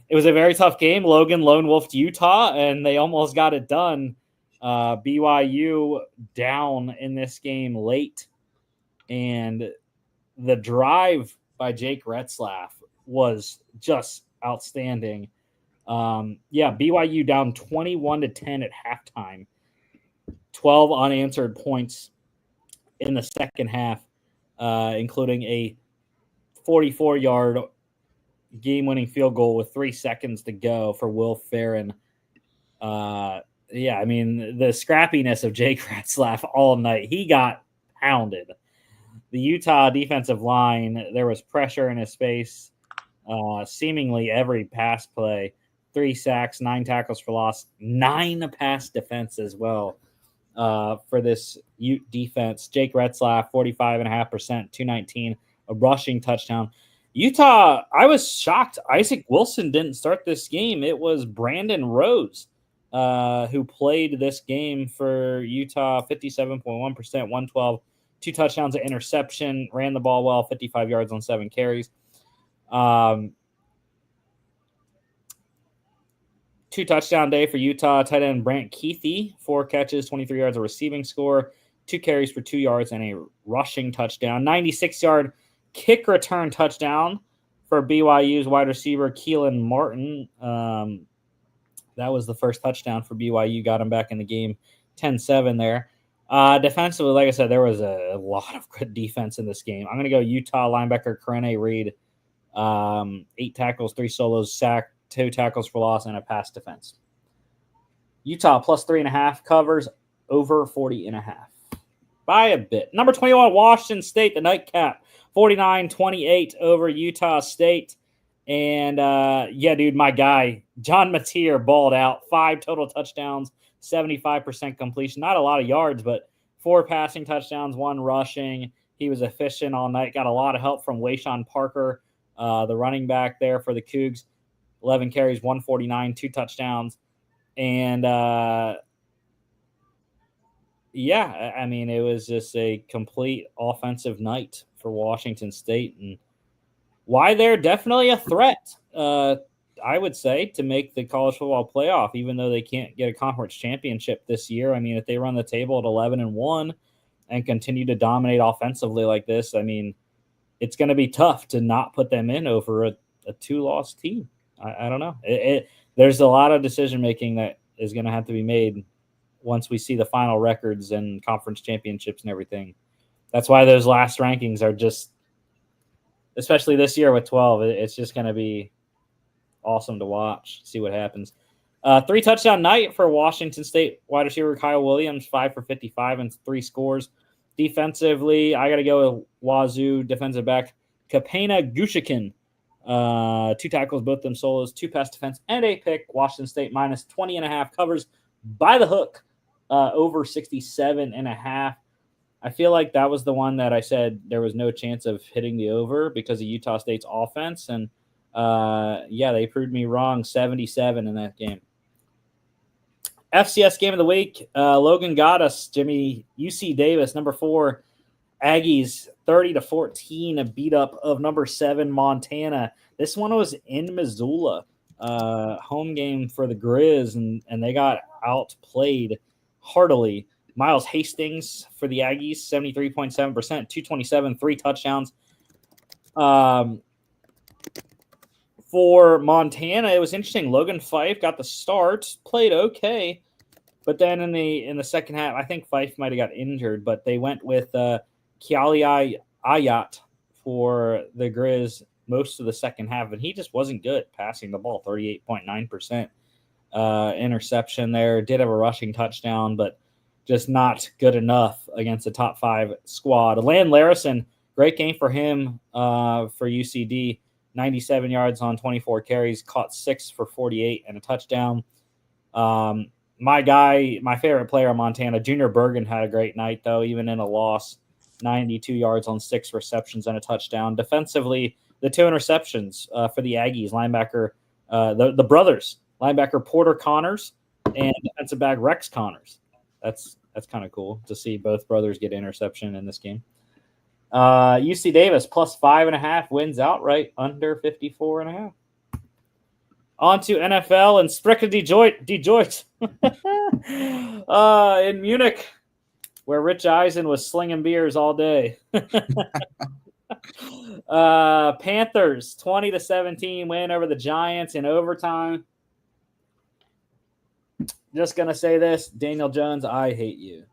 it was a very tough game. Logan lone wolfed Utah, and they almost got it done. BYU down in this game late, and the drive by Jake Retzlaff was just outstanding. BYU down 21-10 at halftime, 12 unanswered points in the second half, including a 44-yard game-winning field goal with 3 seconds to go for Will Farron. I mean, the scrappiness of Jake Retzlaff all night. He got pounded. The Utah defensive line, there was pressure in his face seemingly every pass play. 3 sacks, 9 tackles for loss, 9 pass defense as well for this Ute defense. Jake Retzlaff, 45.5%, 219, a rushing touchdown. Utah, I was shocked. Isaac Wilson didn't start this game. It was Brandon Rose who played this game for Utah, 57.1%, 112, 2 touchdowns, an interception, ran the ball well, 55 yards on 7 carries. 2 touchdown day for Utah. Tight end Brant Keithy, 4 catches, 23 yards of receiving score, 2 carries for 2 yards and a rushing touchdown. 96-yard kick return touchdown for BYU's wide receiver Keelan Martin. That was the first touchdown for BYU. Got him back in the game, 10-7 there. Defensively, like I said, there was a lot of good defense in this game. I'm going to go Utah linebacker Karene Reed. 8 tackles, 3 solos, sack, 2 tackles for loss, and a pass defense. Utah plus 3.5 covers over 40.5 by a bit. Number 21, Washington State, the nightcap, 49-28 over Utah State. And dude, my guy John Mateer balled out. 5 total touchdowns, 75% completion. Not a lot of yards, but 4 passing touchdowns, 1 rushing. He was efficient all night. Got a lot of help from Wayshawn Parker, the running back there for the Cougs. 11 carries, 149, 2 touchdowns. And, I mean, it was just a complete offensive night for Washington State. And why they're definitely a threat, I would say, to make the college football playoff, even though they can't get a conference championship this year. I mean, if they run the table at 11-1 and continue to dominate offensively like this, I mean, it's going to be tough to not put them in over a 2-loss team. I don't know. There's a lot of decision-making that is going to have to be made once we see the final records and conference championships and everything. That's why those last rankings are just, especially this year with 12, it's just going to be awesome to watch, see what happens. 3 touchdown night for Washington State wide receiver Kyle Williams, 5 for 55 and 3 scores. Defensively, I got to go with Wazoo defensive back Kapena Gushikin. 2 tackles, both them solos, 2 pass defense, and a pick. Washington State minus 20.5 covers by the hook, over 67.5. I feel like that was the one that I said there was no chance of hitting the over because of Utah State's offense. And they proved me wrong, 77 in that game. FCS game of the week, Logan got us, Jimmy, UC Davis, number 4, Aggies 30-14, a beat up of number 7 Montana. This one was in Missoula, home game for the Grizz, and they got outplayed heartily. Miles Hastings for the Aggies, 73.7%, 227, 3 touchdowns. For Montana, it was interesting. Logan Fife got the start, played okay, but then in the second half, I think Fife might have got injured, but they went with Kiali Ayat for the Grizz most of the second half, and he just wasn't good passing the ball, 38.9% interception there. Did have a rushing touchdown, but just not good enough against a top 5 squad. Lan Larison, great game for him for UCD. 97 yards on 24 carries, caught 6 for 48 and a touchdown. My guy, my favorite player on Montana, Junior Bergen, had a great night, though, even in a loss. 92 yards on 6 receptions and a touchdown. Defensively, the 2 interceptions for the Aggies, linebacker, the brothers, linebacker Porter Connors and defensive back Rex Connors. That's kind of cool to see both brothers get interception in this game. UC Davis plus 5.5 wins outright under 54.5. On to NFL and Sprecher Detroit. In Munich, where Rich Eisen was slinging beers all day. Panthers 20-17 win over the Giants in overtime. Just gonna say this, Daniel Jones, I hate you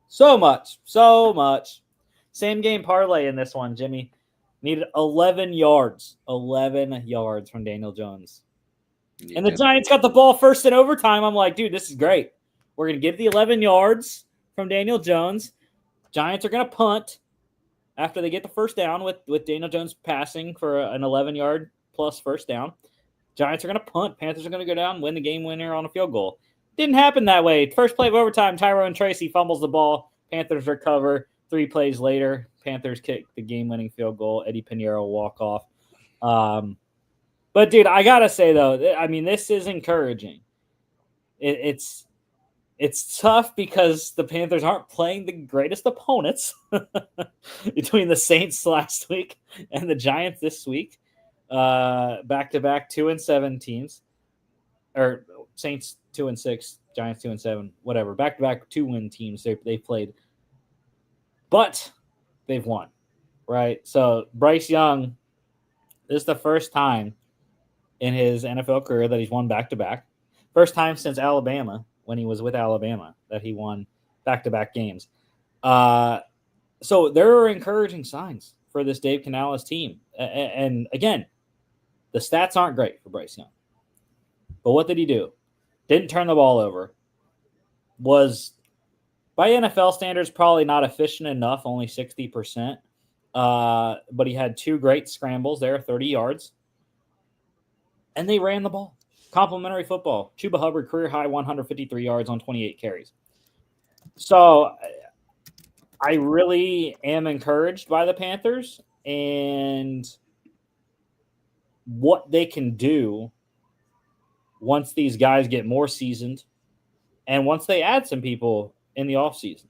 so much. Same game parlay in this one, Jimmy. Needed 11 yards from Daniel Jones. And the Giants got the ball first in overtime. I'm like, dude, this is great. We're going to get the 11 yards from Daniel Jones. Giants are going to punt after they get the first down with Daniel Jones passing for an 11-yard plus first down. Giants are going to punt. Panthers are going to go down, win the game winner on a field goal. Didn't happen that way. First play of overtime, Tyrone Tracy fumbles the ball. Panthers recover. 3 plays later, Panthers kick the game-winning field goal. Eddie Pinheiro walk-off. But, dude, I got to say, though, I mean, this is encouraging. It's tough because the Panthers aren't playing the greatest opponents between the Saints last week and the Giants this week. Back-to-back 2-7 teams. Or Saints 2-6, Giants 2-7, whatever. Back-to-back 2-win teams they played. But they've won, right? So Bryce Young, this is the first time in his NFL career that he's won back-to-back. First time since Alabama, when he was with Alabama, that he won back-to-back games. So there are encouraging signs for this Dave Canales team. And again, the stats aren't great for Bryce Young. But what did he do? Didn't turn the ball over. Was, by NFL standards, probably not efficient enough, only 60%. But he had 2 great scrambles there, 30 yards. And they ran the ball. Complimentary football. Chuba Hubbard, career high 153 yards on 28 carries. So I really am encouraged by the Panthers and what they can do once these guys get more seasoned and once they add some people in the offseason.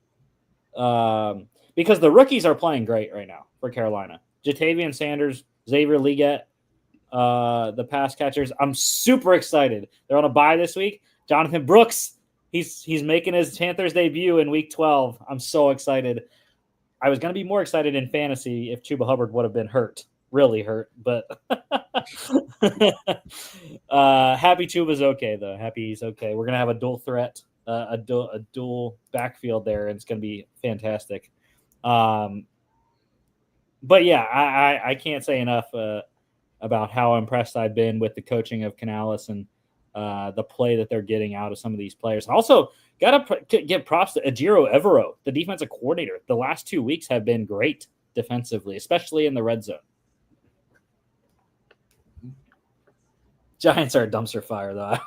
Because the rookies are playing great right now for Carolina. Jatavian Sanders, Xavier Legette, the pass catchers. I'm super excited. They're on a bye this week. Jonathan Brooks, he's making his Panthers debut in week 12. I'm so excited. I was going to be more excited in fantasy if Chuba Hubbard would have been hurt. Really hurt, but happy Chuba's okay, though. Happy he's okay. We're going to have a dual threat, a dual backfield there, and it's going to be fantastic. But yeah, I can't say enough about how impressed I've been with the coaching of Canales and the play that they're getting out of some of these players. Also, got to give props to Ejiro Evero, the defensive coordinator. The last 2 weeks have been great defensively, especially in the red zone. Giants are a dumpster fire, though.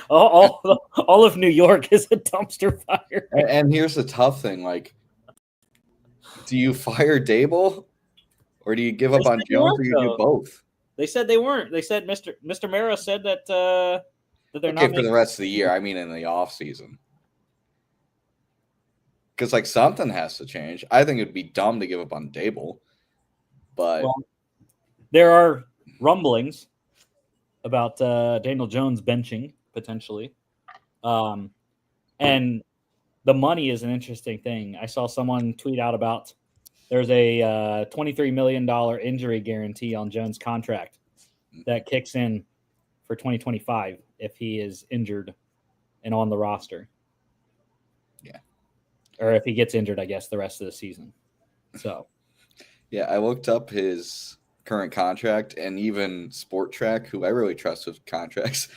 All of New York is a dumpster fire. And here's the tough thing: like, do you fire Dable, or do you give up on Jones, or you do both? They said they weren't. They said Mr. Mara said that they're not for the rest of the year. I mean, in the off season, because like something has to change. I think it'd be dumb to give up on Dable, but there are rumblings about Daniel Jones benching potentially, and the money is an interesting thing. I saw someone tweet out about there's a $23 million injury guarantee on Jones' contract that kicks in for 2025 if he is injured and on the roster. Yeah, or if he gets injured, I guess the rest of the season. So, yeah, I looked up his current contract, and even Sport Track, who I really trust with contracts,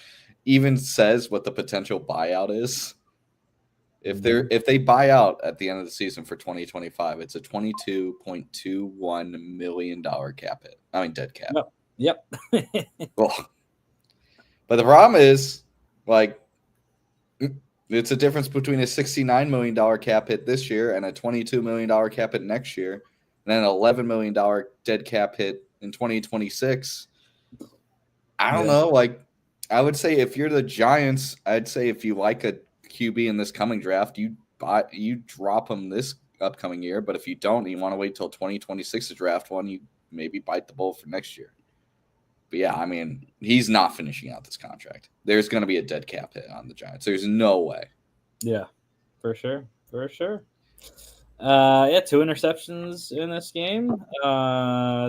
even says what the potential buyout is. If they buy out at the end of the season for 2025, it's a $22.21 million cap hit. I mean, dead cap. Yep. But the problem is, like, It's a difference between a $69 million cap hit this year and a $22 million cap hit next year, and then an $11 million dead cap hit in 2026. I don't know. Like, I would say if you're the Giants, I'd say if you like a QB in this coming draft, you drop him this upcoming year. But if you don't, and you want to wait till 2026 to draft one, you maybe bite the bullet for next year. But yeah, I mean, he's not finishing out this contract. There's going to be a dead cap hit on the Giants. There's no way. Yeah, for sure. Yeah, 2 interceptions in this game.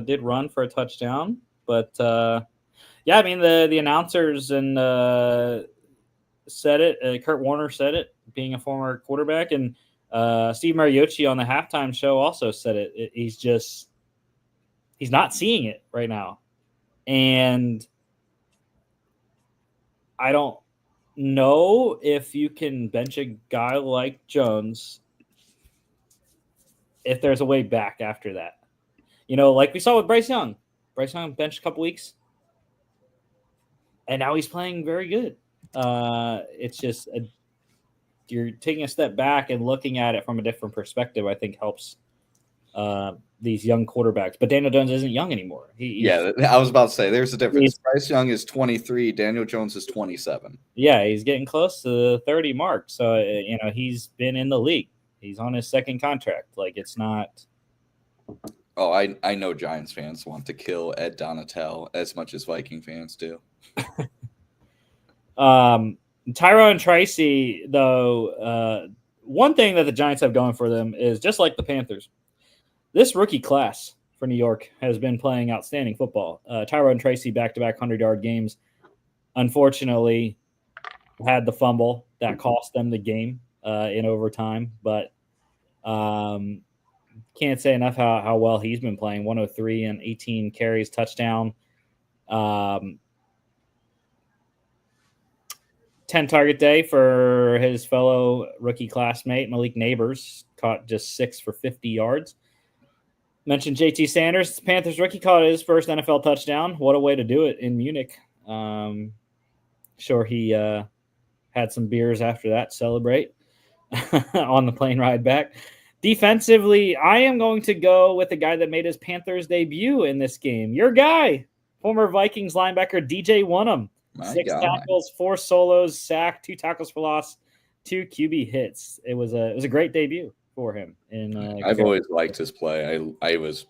Did run for a touchdown, but yeah, I mean the announcers and said it. Kurt Warner said it, being a former quarterback, and Steve Mariucci on the halftime show also said it. He's not seeing it right now. And I don't know if you can bench a guy like Jones if there's a way back after that. Like we saw with Bryce Young. Bryce Young benched a couple weeks, and now he's playing very good. It's just you're taking a step back and looking at it from a different perspective, I think helps these young quarterbacks. But Daniel Jones isn't young anymore. I was about to say there's a difference. Bryce Young is 23. Daniel Jones is 27. Yeah, he's getting close to the 30 mark. So, he's been in the league. He's on his second contract. Like, it's not. Oh, I know Giants fans want to kill Ed Donatel as much as Viking fans do. Tyrone Tracy, though, one thing that the Giants have going for them is just like the Panthers. This rookie class for New York has been playing outstanding football. Tyrone Tracy, back-to-back 100-yard games, unfortunately had the fumble that cost them the game in overtime. But can't say enough how well he's been playing. 103 and 18 carries, touchdown. 10-target day for his fellow rookie classmate, Malik Neighbors. Caught just 6 for 50 yards. Mentioned JT Sanders, Panthers rookie, caught his first NFL touchdown. What a way to do it in Munich. Sure, he had some beers after that to celebrate on the plane ride back. Defensively, I am going to go with the guy that made his Panthers debut in this game. Your guy, former Vikings linebacker DJ Wonnum. 6 tackles, 4 solos, sack, 2 tackles for loss, 2 QB hits. It was a great debut for him. I've always liked his play. I was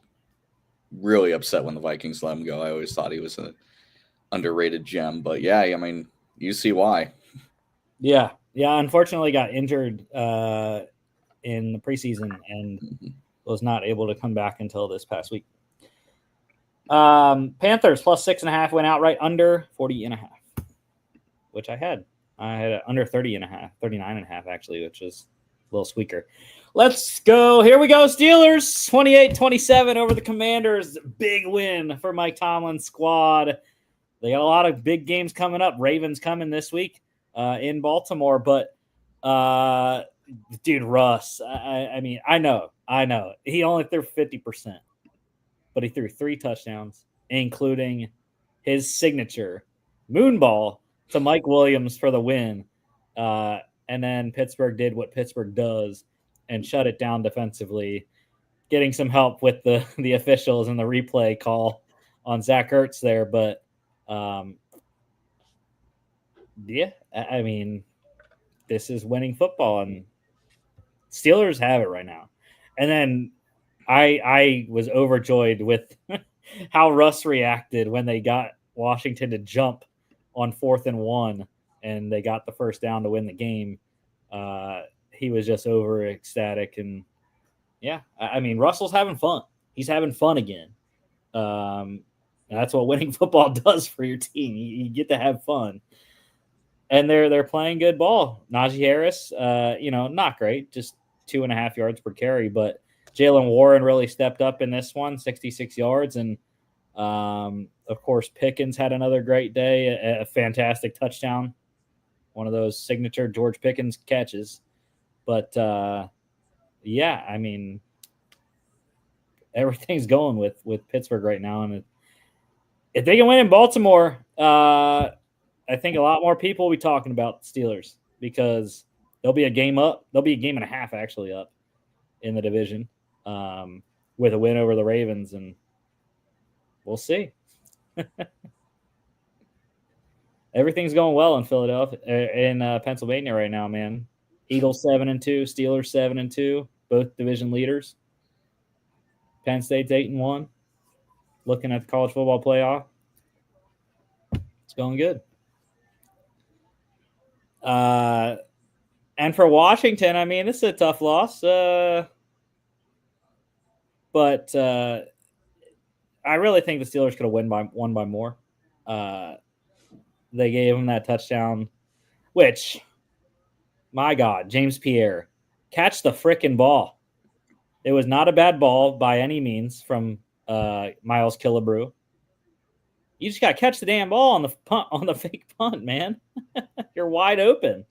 really upset when the Vikings let him go. I always thought he was an underrated gem. But yeah, I mean, you see why. Yeah. Unfortunately, got injured in the preseason and was not able to come back until this past week. Panthers plus 6.5 went out right under 40.5, which I had under 30.5, 39.5 actually, which is a little squeaker. Let's go. Here we go. Steelers 28-27 over the Commanders. Big win for Mike Tomlin's squad. They got a lot of big games coming up. Ravens coming this week in Baltimore, but dude, Russ, I mean, I know he only threw 50%. But he threw 3 touchdowns, including his signature moonball to Mike Williams for the win. And then Pittsburgh did what Pittsburgh does and shut it down defensively, getting some help with the officials and the replay call on Zach Ertz there. But, yeah, I mean, this is winning football, and Steelers have it right now. And then I was overjoyed with how Russ reacted when they got Washington to jump on 4th and 1 and they got the first down to win the game. He was just over ecstatic. And yeah, I mean, Russell's having fun. He's having fun again. That's what winning football does for your team. You get to have fun. And they're playing good ball. Najee Harris, not great, just 2.5 yards per carry, but Jalen Warren really stepped up in this one, 66 yards. And, of course, Pickens had another great day, a fantastic touchdown, one of those signature George Pickens catches. But, yeah, I mean, everything's going with Pittsburgh right now. And if they can win in Baltimore, I think a lot more people will be talking about the Steelers because They'll be a game up. They'll be a game and a half actually up in the division with a win over the Ravens, and we'll see. Everything's going well in Philadelphia, in Pennsylvania right now, man. Eagles 7-2, Steelers 7-2, both division leaders. Penn State's 8-1. Looking at the college football playoff, it's going good. And for Washington, I mean, this is a tough loss, but I really think the Steelers could have won by more. They gave him that touchdown, which, my God, James Pierre, catch the frickin' ball. It was not a bad ball by any means from Miles Killebrew. You just got to catch the damn ball on the punt, on the fake punt, man. You're wide open.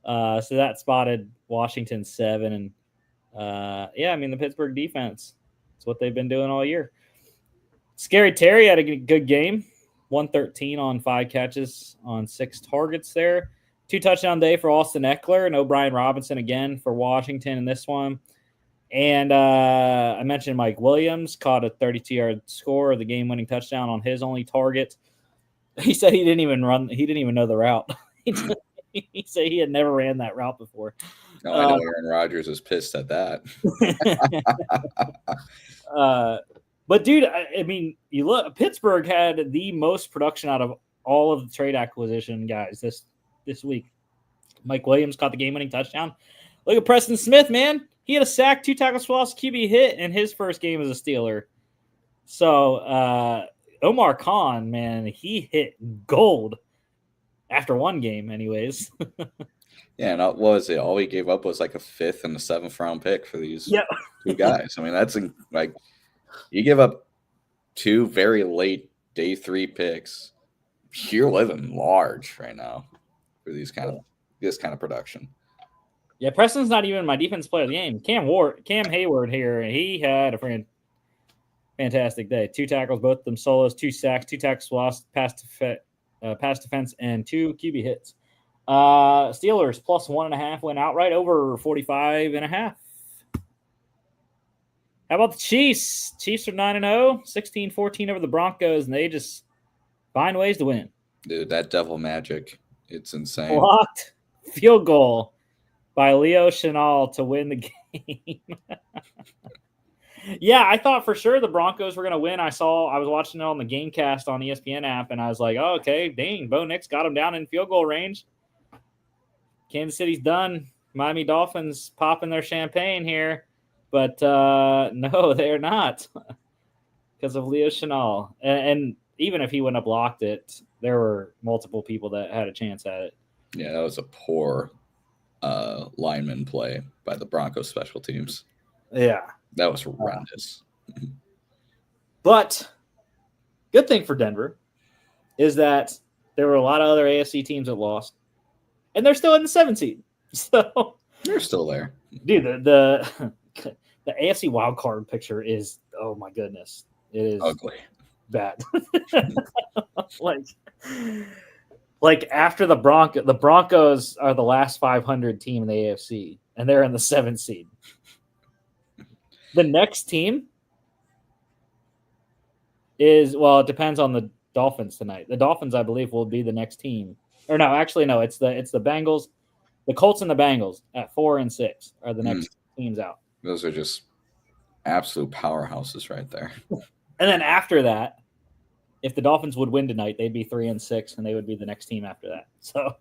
So that spotted Washington 7, and I mean the Pittsburgh defense. It's what they've been doing all year. Scary Terry had a good game. 113 on 5 catches on 6 targets there. 2 touchdown day for Austin Eckler and O'Brien Robinson again for Washington in this one. And I mentioned Mike Williams caught a 32-yard score, the game-winning touchdown on his only target. He said he didn't even know the route. He said he had never ran that route before. No, I know Aaron Rodgers is pissed at that. But dude, I mean, you look. Pittsburgh had the most production out of all of the trade acquisition guys this week. Mike Williams caught the game-winning touchdown. Look at Preston Smith, man. He had a sack, 2 tackles for loss, QB hit in his first game as a Steeler. So Omar Khan, man, he hit gold after one game, anyways. Yeah, and what was it? All he gave up was like a 5th and a 7th round pick for these 2 guys. I mean, that's like you give up 2 very late day 3 picks. You're living large right now for this kind of production. Yeah, Preston's not even my defense player of the game. Cam Hayward here, he had a fantastic day. 2 tackles, both of them solos, 2 sacks, 2 tackles lost, pass defense, and 2 QB hits. Steelers plus 1.5 went outright over 45.5. How about the Chiefs? Chiefs are 9-0, 16-14 over the Broncos, and they just find ways to win. Dude, that devil magic, it's insane. Blocked field goal by Leo Chenal to win the game. Yeah, I thought for sure the Broncos were going to win. I was watching it on the Gamecast on ESPN app, and I was like, oh, okay, dang, Bo Nix got him down in field goal range. Kansas City's done. Miami Dolphins popping their champagne here. But no, they're not because of Leo Chenal. And even if he wouldn't have blocked it, there were multiple people that had a chance at it. Yeah, that was a poor lineman play by the Broncos special teams. Yeah. That was horrendous. But good thing for Denver is that there were a lot of other AFC teams that lost, and they're still in the 7th seed. So they're still there. Dude, the AFC wild card picture is, oh my goodness. It is ugly. Bad. like after the Broncos are the last 500 team in the AFC, and they're in the 7th seed. The next team is, well, it depends on the Dolphins tonight. The Dolphins, I believe, will be the next team. Or no, actually, no, it's the Bengals. The Colts and the Bengals at 4 and 6 are the next teams out. Those are just absolute powerhouses right there. And then after that, if the Dolphins would win tonight, they'd be 3 and 6, and they would be the next team after that. So,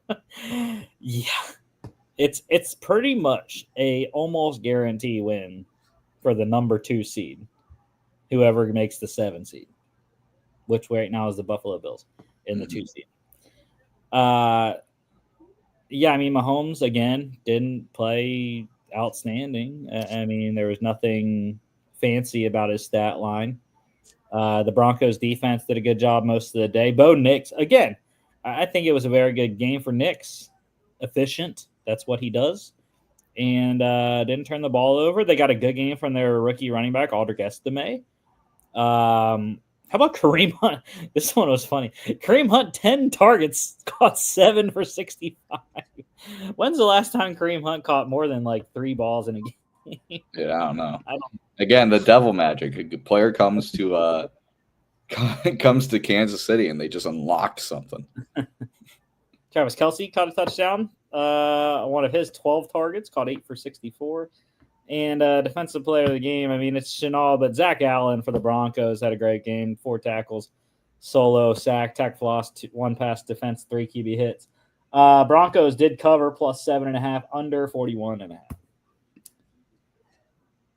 yeah, it's pretty much a almost guarantee win for the number 2 seed, whoever makes the 7 seed, which right now is the Buffalo Bills in the 2 seed. Yeah, I mean, Mahomes, again, didn't play outstanding. I mean, there was nothing fancy about his stat line. The Broncos defense did a good job most of the day. Bo Nix, again, I think it was a very good game for Nix. Efficient. That's what he does. And didn't turn the ball over. They got a good game from their rookie running back, Aldrick Estime. How about Kareem Hunt? This one was funny. Kareem Hunt, 10 targets, caught 7 for 65. When's the last time Kareem Hunt caught more than like 3 balls in a game? Yeah, I don't know. I don't. Again, the devil magic. A good player comes to Kansas City and they just unlocked something. Travis Kelce caught a touchdown. One of his 12 targets, caught 8 for 64. And defensive player of the game, I mean, it's Chenal, but Zach Allen for the Broncos had a great game. 4 tackles, solo, sack, tack for loss, 1 pass defense, 3 QB hits. Broncos did cover plus 7.5, under 41.5.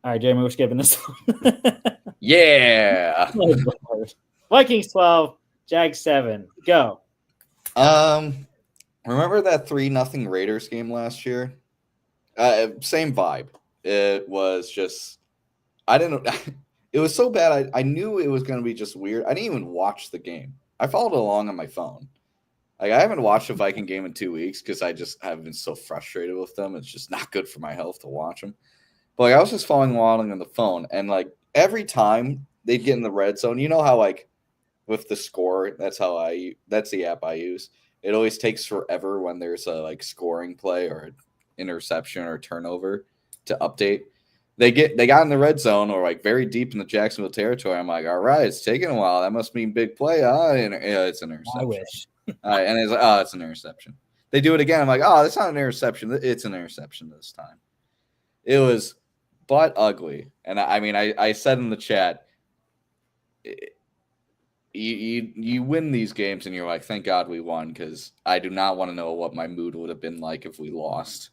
All right, Jamie, we're skipping this one. Yeah. Vikings 12, Jags 7. Go. Remember that 3-0 Raiders game last year? Same vibe. It was just, I didn't know. It was so bad. I knew it was going to be just weird. I didn't even watch the game. I followed along on my phone. Like, I haven't watched a Viking game in 2 weeks because I just have been so frustrated with them. It's just not good for my health to watch them. But like, I was just following along on the phone, and like every time they'd get in the red zone, you know how like with the score, that's the app I use. It always takes forever when there's a like scoring play or an interception or turnover to update. They got in the red zone or like very deep in the Jacksonville territory. I'm like, all right, it's taking a while. That must mean big play. It's an interception. I wish. And it's like, oh, it's an interception. They do it again. I'm like, oh, that's not an interception. It's an interception this time. It was butt ugly. And I mean, I said in the chat, you win these games and you're like, thank God we won, because I do not want to know what my mood would have been like if we lost.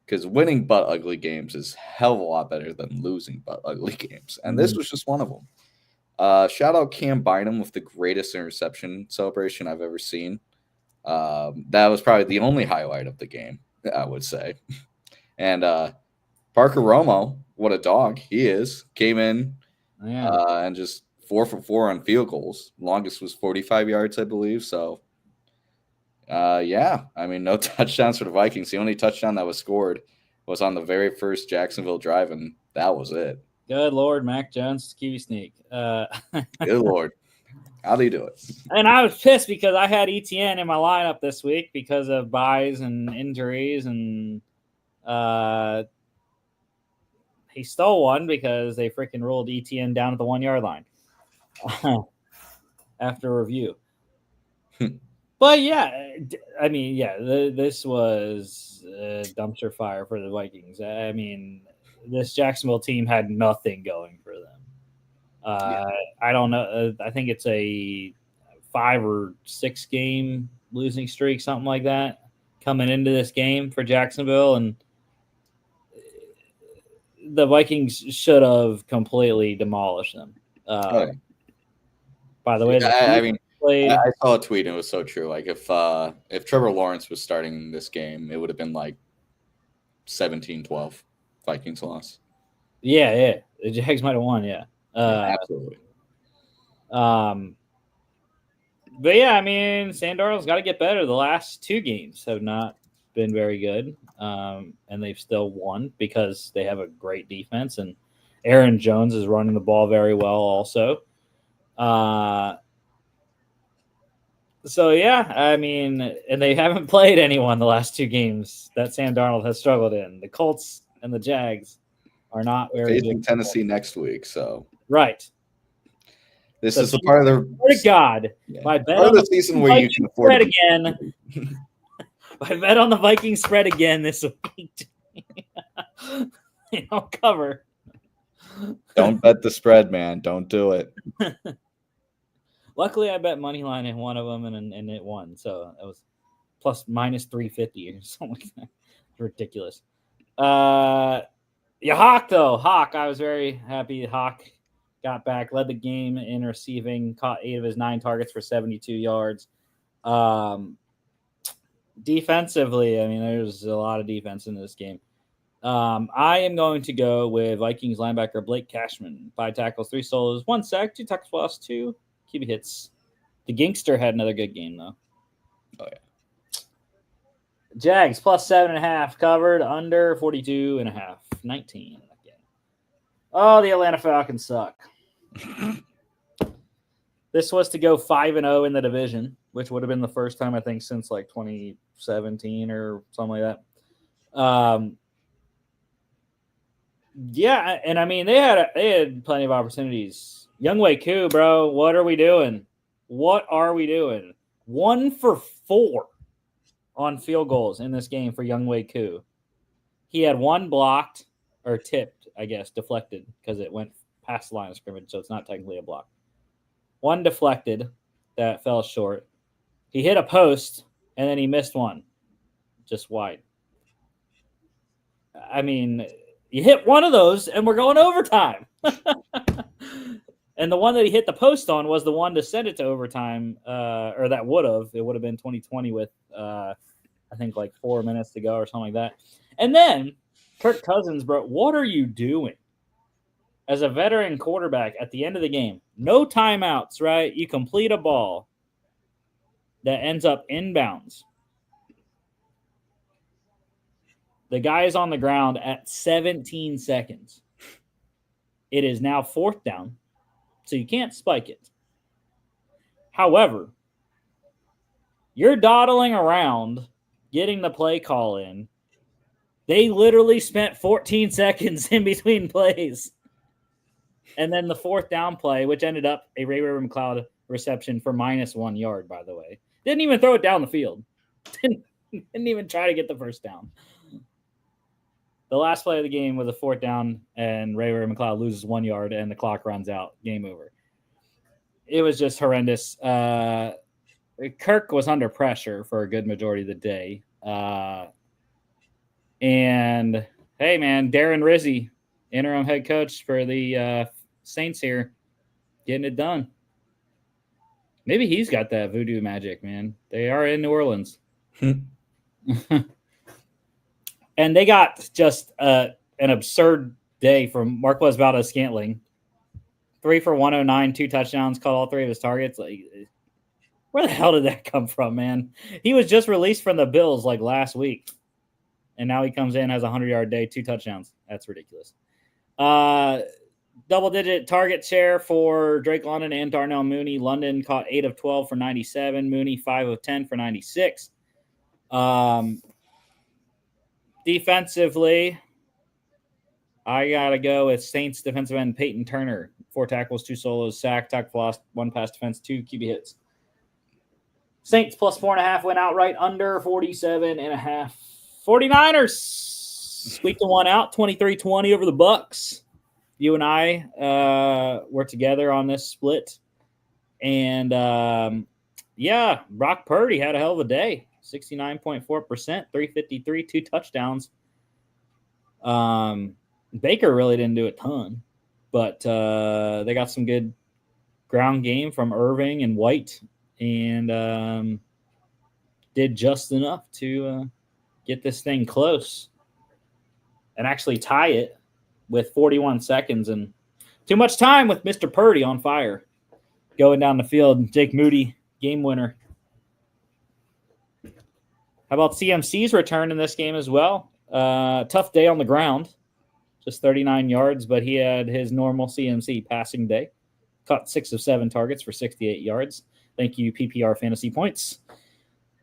Because winning butt ugly games is hell of a lot better than losing butt ugly games. And this was just one of them. Shout out Cam Bynum with the greatest interception celebration I've ever seen. That was probably the only highlight of the game, I would say. And Parker Romo, what a dog he is, came in and just 4 for 4 on field goals. Longest was 45 yards, I believe. So, yeah, I mean, no touchdowns for the Vikings. The only touchdown that was scored was on the very first Jacksonville drive, and that was it. Good Lord, Mac Jones, QB sneak. Good Lord. How do you do it? And I was pissed because I had ETN in my lineup this week because of buys and injuries, and he stole one because they freaking ruled ETN down at the 1 yard line after review. But yeah, I mean, yeah, this was a dumpster fire for the Vikings. I mean, this Jacksonville team had nothing going for them. I don't know. I think it's a 5 or 6 game losing streak, something like that, coming into this game for Jacksonville. And the Vikings should have completely demolished them. By the way, I mean, I saw a tweet and it was so true. Like if Trevor Lawrence was starting this game, it would have been like 17-12 Vikings loss. Yeah. The Jags might have won, yeah. Absolutely. But yeah, I mean, Sandarnold's got to get better. The last 2 games have not been very good, and they've still won because they have a great defense, and Aaron Jones is running the ball very well also. So, yeah, I mean, and they haven't played anyone the last 2 games that Sam Darnold has struggled in. The Colts and the Jags are not very good. Tennessee next week, so. Right. This is a part of the – to God, my bet on the season where you can afford it again. I bet on the Vikings spread again this week. They don't cover. Don't bet the spread, man. Don't do it. Luckily, I bet money line in one of them, and it won. So it was plus minus 350 or something like that. Ridiculous. Hawk, though. Hawk, I was very happy Hawk got back, led the game in receiving, caught 8 of his 9 targets for 72 yards. Defensively, I mean, there's a lot of defense in this game. I am going to go with Vikings linebacker Blake Cashman. 5 tackles, 3 solos, 1 sack, 2 tackles for loss, 2 QB hits. The Gangster had another good game, though. Oh, yeah. Jags plus 7.5 covered, under 42.5. 19 again. Oh, the Atlanta Falcons suck. This was to go 5-0 in the division, which would have been the first time, I think, since like 2017 or something like that. Yeah, and I mean they had plenty of opportunities. Youngwei Koo, bro, what are we doing? What are we doing? 1 for 4 on field goals in this game for Youngwei Koo. He had 1 blocked or tipped, I guess, deflected because it went past the line of scrimmage, so it's not technically a block. 1 deflected that fell short. He hit a post and then he missed one, just wide. I mean, you hit one of those and we're going overtime. And the one that he hit the post on was the one to send it to overtime, or that would have. It would have been 2020 with, I think, like 4 minutes to go or something like that. And then Kirk Cousins, bro, what are you doing? As a veteran quarterback at the end of the game, no timeouts, right? You complete a ball that ends up inbounds. The guy is on the ground at 17 seconds. It is now 4th down, so you can't spike it. However, you're dawdling around getting the play call in. They literally spent 14 seconds in between plays. And then the 4th down play, which ended up a Ray McCloud reception for -1 yard, by the way. Didn't even throw it down the field. Didn't even try to get the first down. The last play of the game was a 4th down, and Ray McCloud loses 1 yard, and the clock runs out. Game over. It was just horrendous. Kirk was under pressure for a good majority of the day. And, hey, man, Darren Rizzi, interim head coach for the Saints here, getting it done. Maybe he's got that voodoo magic, man. They are in New Orleans. And they got just an absurd day from Marquez Valdez-Scantling. 3 for 109, 2 touchdowns, caught all 3 of his targets. Like, where the hell did that come from, man? He was just released from the Bills like last week. And now he comes in, has a 100-yard day, 2 touchdowns. That's ridiculous. Double-digit target share for Drake London and Darnell Mooney. London caught 8 of 12 for 97. Mooney 5 of 10 for 96. Defensively, I got to go with Saints defensive end Peyton Turner. 4 tackles, 2 solos, sack, tackle for loss, 1 pass defense, 2 QB hits. Saints plus 4.5 went out under 47.5. 49ers squeaked one out, 23-20 over the Bucks. You and I were together on this split. And, Brock Purdy had a hell of a day. 69.4%, 353, 2 touchdowns. Baker really didn't do a ton, but they got some good ground game from Irving and White, and did just enough to get this thing close and actually tie it with 41 seconds and too much time with Mr. Purdy on fire going down the field. Jake Moody, game winner. How about CMC's return in this game as well? Tough day on the ground, just 39 yards, but he had his normal CMC passing day. Caught 6 of 7 targets for 68 yards. Thank you, PPR fantasy points.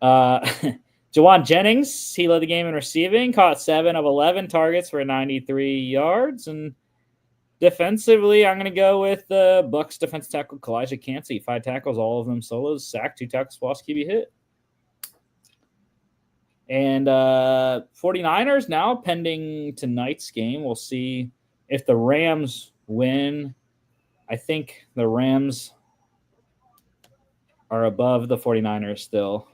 Jawan Jennings, he led the game in receiving, caught 7 of 11 targets for 93 yards. And defensively, I'm going to go with the Bucks defensive tackle Kalijah Cansey. 5 tackles, all of them solos, sack, 2 tackles, loss, QB hit. And 49ers now pending tonight's game. We'll see if the Rams win. I think the Rams are above the 49ers still.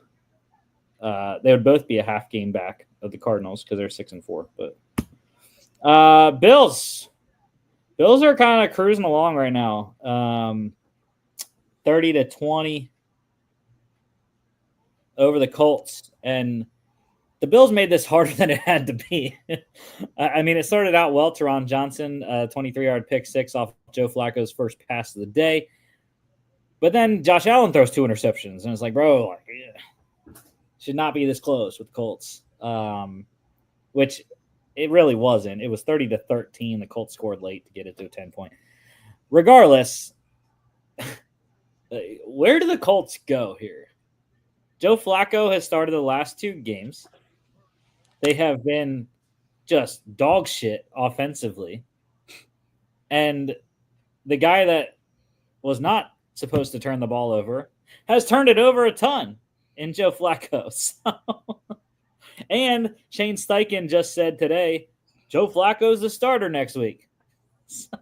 They would both be a half game back of the Cardinals because they're 6-4. But Bills are kind of cruising along right now. 30-20 over the Colts, and the Bills made this harder than it had to be. I mean, it started out well. Teron Johnson, 23-yard pick 6 off Joe Flacco's first pass of the day. But then Josh Allen throws 2 interceptions, and it's like, bro, should not be this close with the Colts, which it really wasn't. It was 30-13. The Colts scored late to get it to a 10-point. Regardless, Where do the Colts go here? Joe Flacco has started the last 2 games. They have been just dog shit offensively. And the guy that was not supposed to turn the ball over has turned it over a ton in Joe Flacco. So, and Shane Steichen just said today, Joe Flacco's the starter next week. So.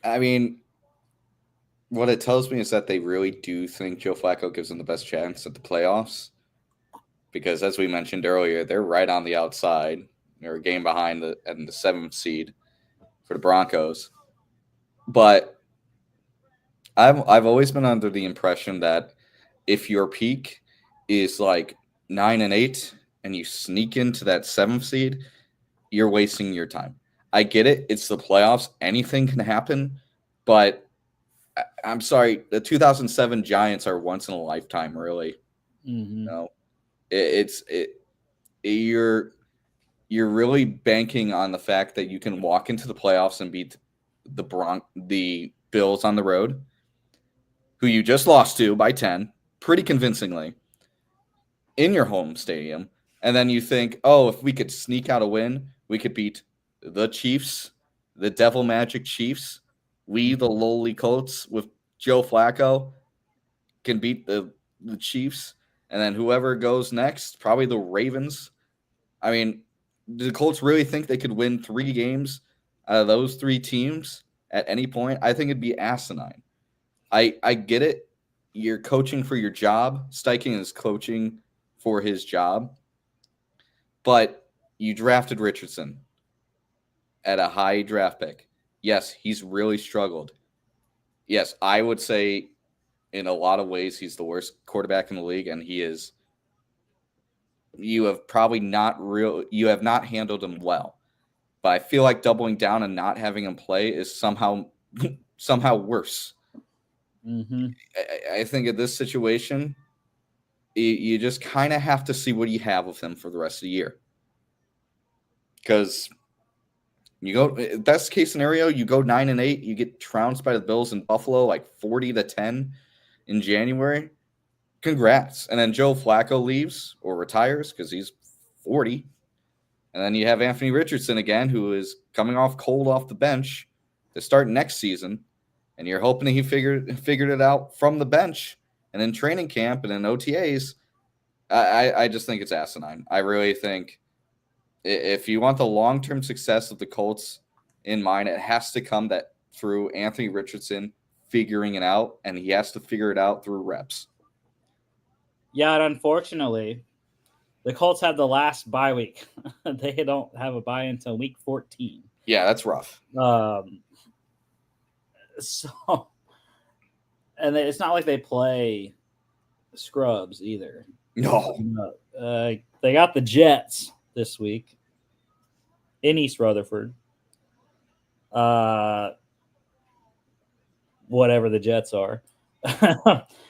I mean, what it tells me is that they really do think Joe Flacco gives them the best chance at the playoffs. Because as we mentioned earlier, they're right on the outside. They're a game behind the 7th seed for the Broncos. But I've always been under the impression that if your peak is like 9-8 and you sneak into that 7th seed, you're wasting your time. I get it. It's the playoffs. Anything can happen. But I'm sorry, the 2007 Giants are once in a lifetime, really. Mm-hmm. No, you're really banking on the fact that you can walk into the playoffs and beat the Bills on the road, who you just lost to by 10, pretty convincingly, in your home stadium, and then you think, oh, if we could sneak out a win, we could beat the Chiefs, the Devil Magic Chiefs. We, the lowly Colts, with Joe Flacco, can beat the Chiefs. And then whoever goes next, probably the Ravens. I mean, do the Colts really think they could win 3 games out of those 3 teams at any point? I think it'd be asinine. I get it. You're coaching for your job. Steichen is coaching for his job. But you drafted Richardson at a high draft pick. Yes, he's really struggled. Yes, I would say in a lot of ways he's the worst quarterback in the league, and he is. You have not handled him well. But I feel like doubling down and not having him play is somehow worse. Mm-hmm. I think in this situation, you just kind of have to see what you have with him for the rest of the year. Because you go best case scenario, you go 9-8, you get trounced by the Bills in Buffalo like 40-10 in January. Congrats. And then Joe Flacco leaves or retires because he's 40. And then you have Anthony Richardson again, who is coming off cold off the bench to start next season. And you're hoping that he figured it out from the bench and in training camp and in OTAs. I just think it's asinine. I really think if you want the long-term success of the Colts in mind, it has to come through Anthony Richardson figuring it out, and he has to figure it out through reps. Yeah, and unfortunately, the Colts have the last bye week. They don't have a bye until week 14. Yeah, that's rough. So, and it's not like they play scrubs either. No. They got the Jets this week in East Rutherford. Whatever the Jets are.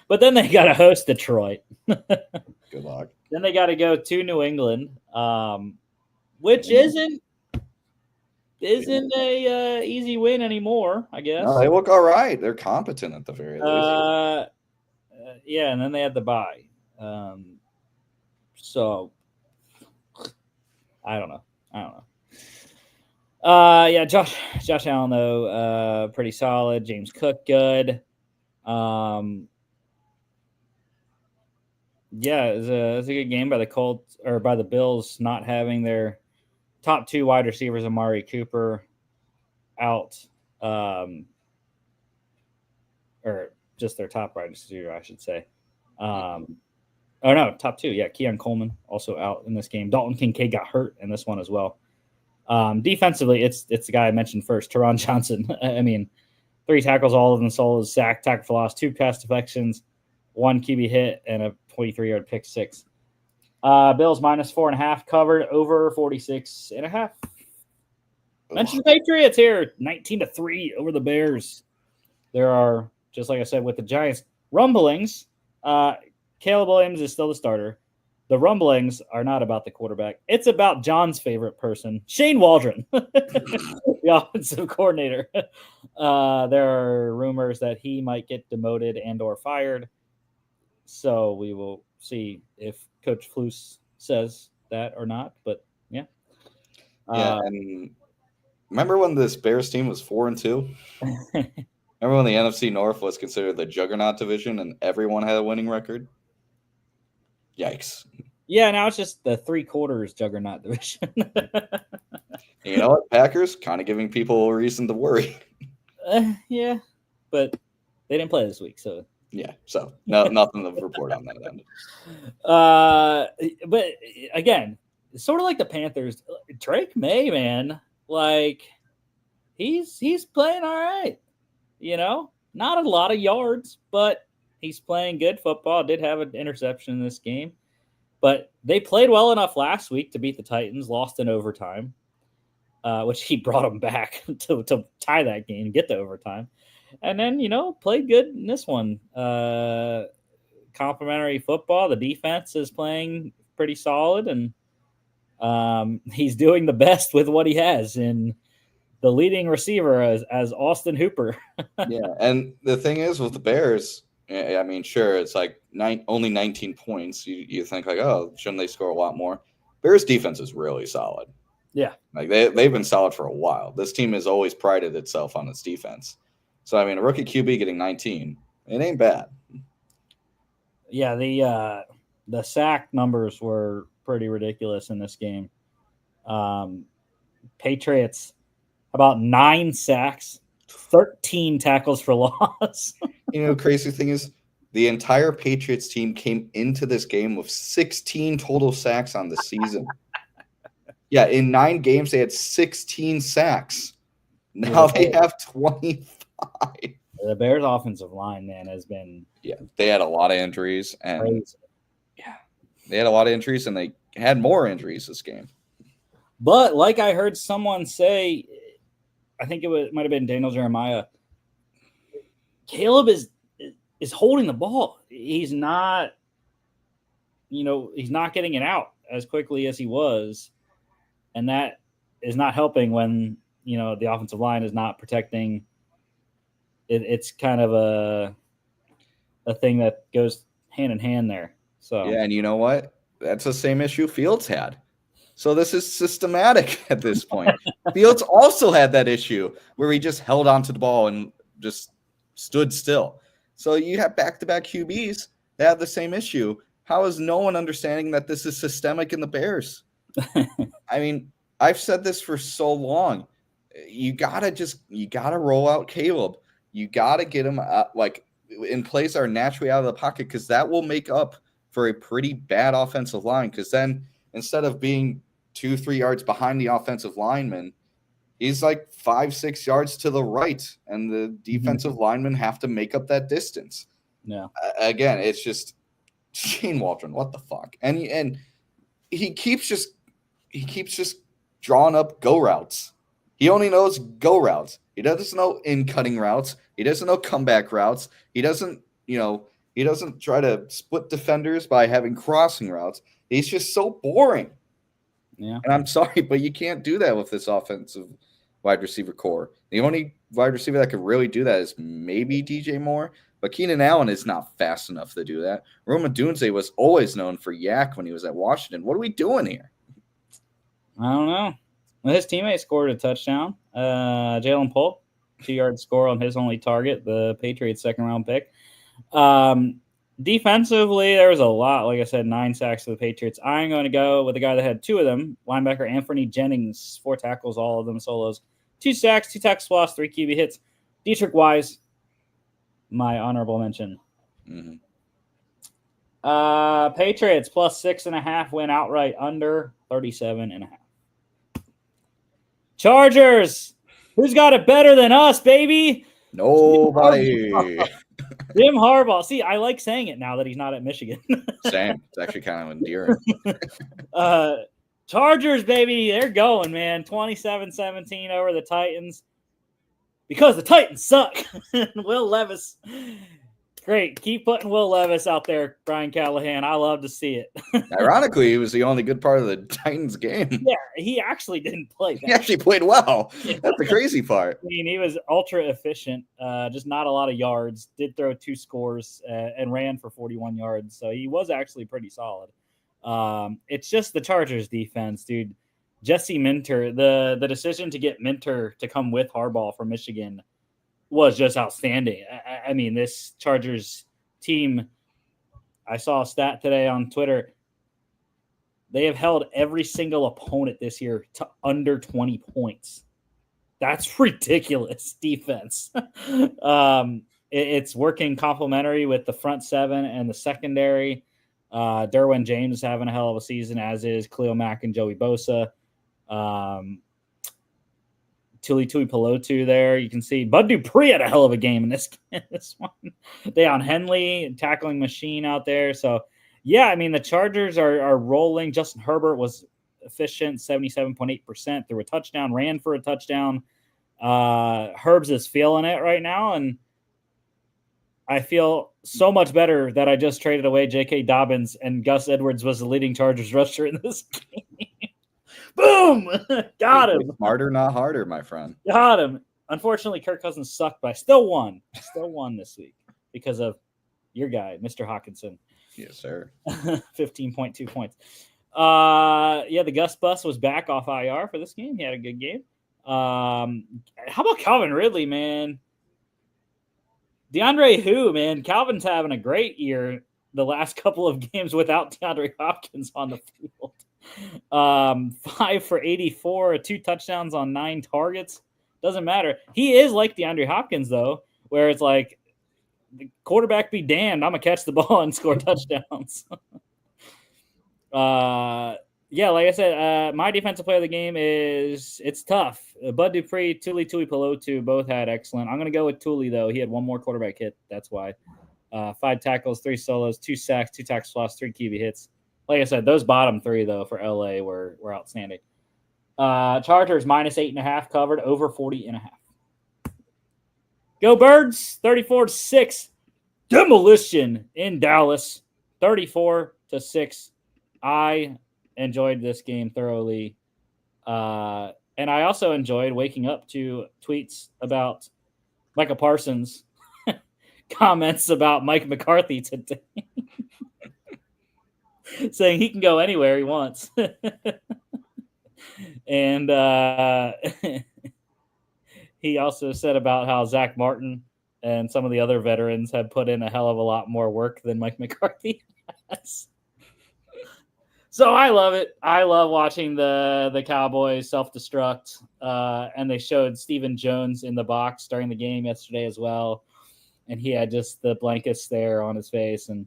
But then they got to host Detroit. Good luck. Then they got to go to New England, which isn't a easy win anymore, I guess. No, they look all right. They're competent at the very least. Yeah, and then they had the bye. So I don't know. Yeah, Josh Allen though, pretty solid. James Cook, good. Yeah, it was a good game by the Colts or by the Bills, not having their top 2 wide receivers, Amari Cooper, out, or just their top wide receiver, I should say. Oh no, top 2. Yeah, Keon Coleman also out in this game. Dalton Kincaid got hurt in this one as well. Defensively, it's the guy I mentioned first, Teron Johnson. I mean, 3 tackles, all of them solos, sack, tackle for loss, 2 pass deflections, 1 QB hit, and a 23-yard pick 6. Bills minus 4.5 covered over 46.5. Mention the Patriots here, 19-3 over the Bears. There are, just like I said with the Giants, rumblings. Caleb Williams is still the starter. The rumblings are not about the quarterback. It's about John's favorite person, Shane Waldron. the offensive coordinator. There are rumors that he might get demoted and or fired. So we will see if Coach Flus says that or not. But yeah. Yeah, and remember when this Bears team was 4-2? Remember when the NFC North was considered the juggernaut division and everyone had a winning record? Yikes. Yeah, now it's just the 3/4 juggernaut division. You know what? Packers kind of giving people a reason to worry. Yeah, but they didn't play this week, so yeah. So nothing to report on that end. But again, it's sort of like the Panthers. Drake May, man, like he's playing all right. You know, not a lot of yards, but he's playing good football. Did have an interception in this game, but they played well enough last week to beat the Titans. Lost in overtime. Which he brought them back to tie that game, get to overtime. And then, played good in this one. Complimentary football. The defense is playing pretty solid, and he's doing the best with what he has in the leading receiver as Austin Hooper. Yeah, and the thing is with the Bears, I mean, sure, it's like only 19 points. You think like, oh, shouldn't they score a lot more? Bears defense is really solid. Yeah. Like they've been solid for a while. This team has always prided itself on its defense. So, I mean, a rookie QB getting 19, it ain't bad. Yeah, the sack numbers were pretty ridiculous in this game. Patriots, about 9 sacks, 13 tackles for loss. The crazy thing is the entire Patriots team came into this game with 16 total sacks on the season. Yeah, in 9 games, they had 16 sacks. Now they have 25. The Bears' offensive line, man, has been... Yeah, they had a lot of injuries. And crazy. Yeah, they had a lot of injuries, and they had more injuries this game. But like I heard someone say, I think might have been Daniel Jeremiah, Caleb is holding the ball. He's not, he's not getting it out as quickly as he was. And that is not helping when, the offensive line is not protecting. It's kind of a thing that goes hand in hand there. So yeah, and you know what? That's the same issue Fields had. So this is systematic at this point. Fields also had that issue where he just held onto the ball and just stood still. So you have back-to-back QBs that have the same issue. How is no one understanding that this is systemic in the Bears? I mean, I've said this for so long. You gotta roll out Caleb. You gotta get him in plays that are naturally out of the pocket, because that will make up for a pretty bad offensive line. Because then instead of being 2-3 yards behind the offensive lineman, he's like 5-6 yards to the right, and the defensive linemen have to make up that distance. Yeah. Again, it's just Shane Waldron. What the fuck? And he keeps just drawing up go routes. He only knows go routes. He doesn't know in-cutting routes. He doesn't know comeback routes. He doesn't try to split defenders by having crossing routes. He's just so boring. Yeah. And I'm sorry, but you can't do that with this offensive wide receiver core. The only wide receiver that could really do that is maybe DJ Moore, but Keenan Allen is not fast enough to do that. Rome Odunze was always known for yak when he was at Washington. What are we doing here? I don't know. Well, his teammate scored a touchdown. Jalen Polk, 2-yard score on his only target, the Patriots' second-round pick. Defensively, there was a lot. Like I said, 9 sacks for the Patriots. I'm going to go with the guy that had 2 of them, linebacker Anthony Jennings, 4 tackles, all of them solos. 2 sacks, 2 tackles lost, 3 QB hits. Dietrich Wise, my honorable mention. Mm-hmm. Patriots plus 6.5 win outright, under 37.5. Chargers, who's got it better than us, baby? Nobody. Jim Harbaugh. See, I like saying it now that he's not at Michigan. Same. It's actually kind of endearing. Chargers, baby. They're going, man. 27-17 over the Titans. Because the Titans suck. Will Levis great. Keep putting Will Levis out there, Brian Callahan. I love to see it. Ironically, he was the only good part of the Titans game. Yeah, he actually didn't play bad. He actually played well. That's the crazy part. I mean, he was ultra efficient, just not a lot of yards, did throw 2 scores and ran for 41 yards. So he was actually pretty solid. It's just the Chargers defense, dude. Jesse Minter, the decision to get Minter to come with Harbaugh from Michigan was just outstanding. I mean, this Chargers team, I saw a stat today on Twitter. They have held every single opponent this year to under 20 points. That's ridiculous defense. It's working complementary with the front 7 and the secondary. Derwin James is having a hell of a season, as is Khalil Mack and Joey Bosa. Tuli Pelotu there. You can see Bud Dupree had a hell of a game in this one. Deion Henley, tackling machine out there. So, yeah, I mean, the Chargers are rolling. Justin Herbert was efficient, 77.8%, threw a touchdown, ran for a touchdown. Herbs is feeling it right now, and I feel so much better that I just traded away J.K. Dobbins and Gus Edwards was the leading Chargers rusher in this game. Boom! Got him. Smarter, not harder, my friend. Got him. Unfortunately, Kirk Cousins sucked, but I still won. Still won this week because of your guy, Mr. Hawkinson. Yes, sir. 15.2 points. Yeah, the Gus Bus was back off IR for this game. He had a good game. How about Calvin Ridley, man? DeAndre who, man? Calvin's having a great year the last couple of games without DeAndre Hopkins on the field. 5 for 84, 2 touchdowns on 9 targets. Doesn't matter. He is like DeAndre Hopkins, though, where it's like the quarterback be damned. I'm going to catch the ball and score touchdowns. Yeah, like I said, my defensive player of the game it's tough. Bud Dupree, Tuli Pelotu both had excellent. I'm going to go with Tuli, though. He had 1 more quarterback hit. That's why. 5 tackles, 3 solos, 2 sacks, 2 tackles for loss, 3 QB hits. Like I said, those bottom 3, though, for LA were outstanding. Chargers -8.5 covered, over 40.5. Go Birds, 34-6. Demolition in Dallas, 34-6. I enjoyed this game thoroughly. And I also enjoyed waking up to tweets about Micah Parsons' comments about Mike McCarthy today. Saying he can go anywhere he wants. And he also said about how Zach Martin and some of the other veterans have put in a hell of a lot more work than Mike McCarthy has. So I love it. I love watching the Cowboys self-destruct. And they showed Stephen Jones in the box during the game yesterday as well. And he had just the blankets there on his face. And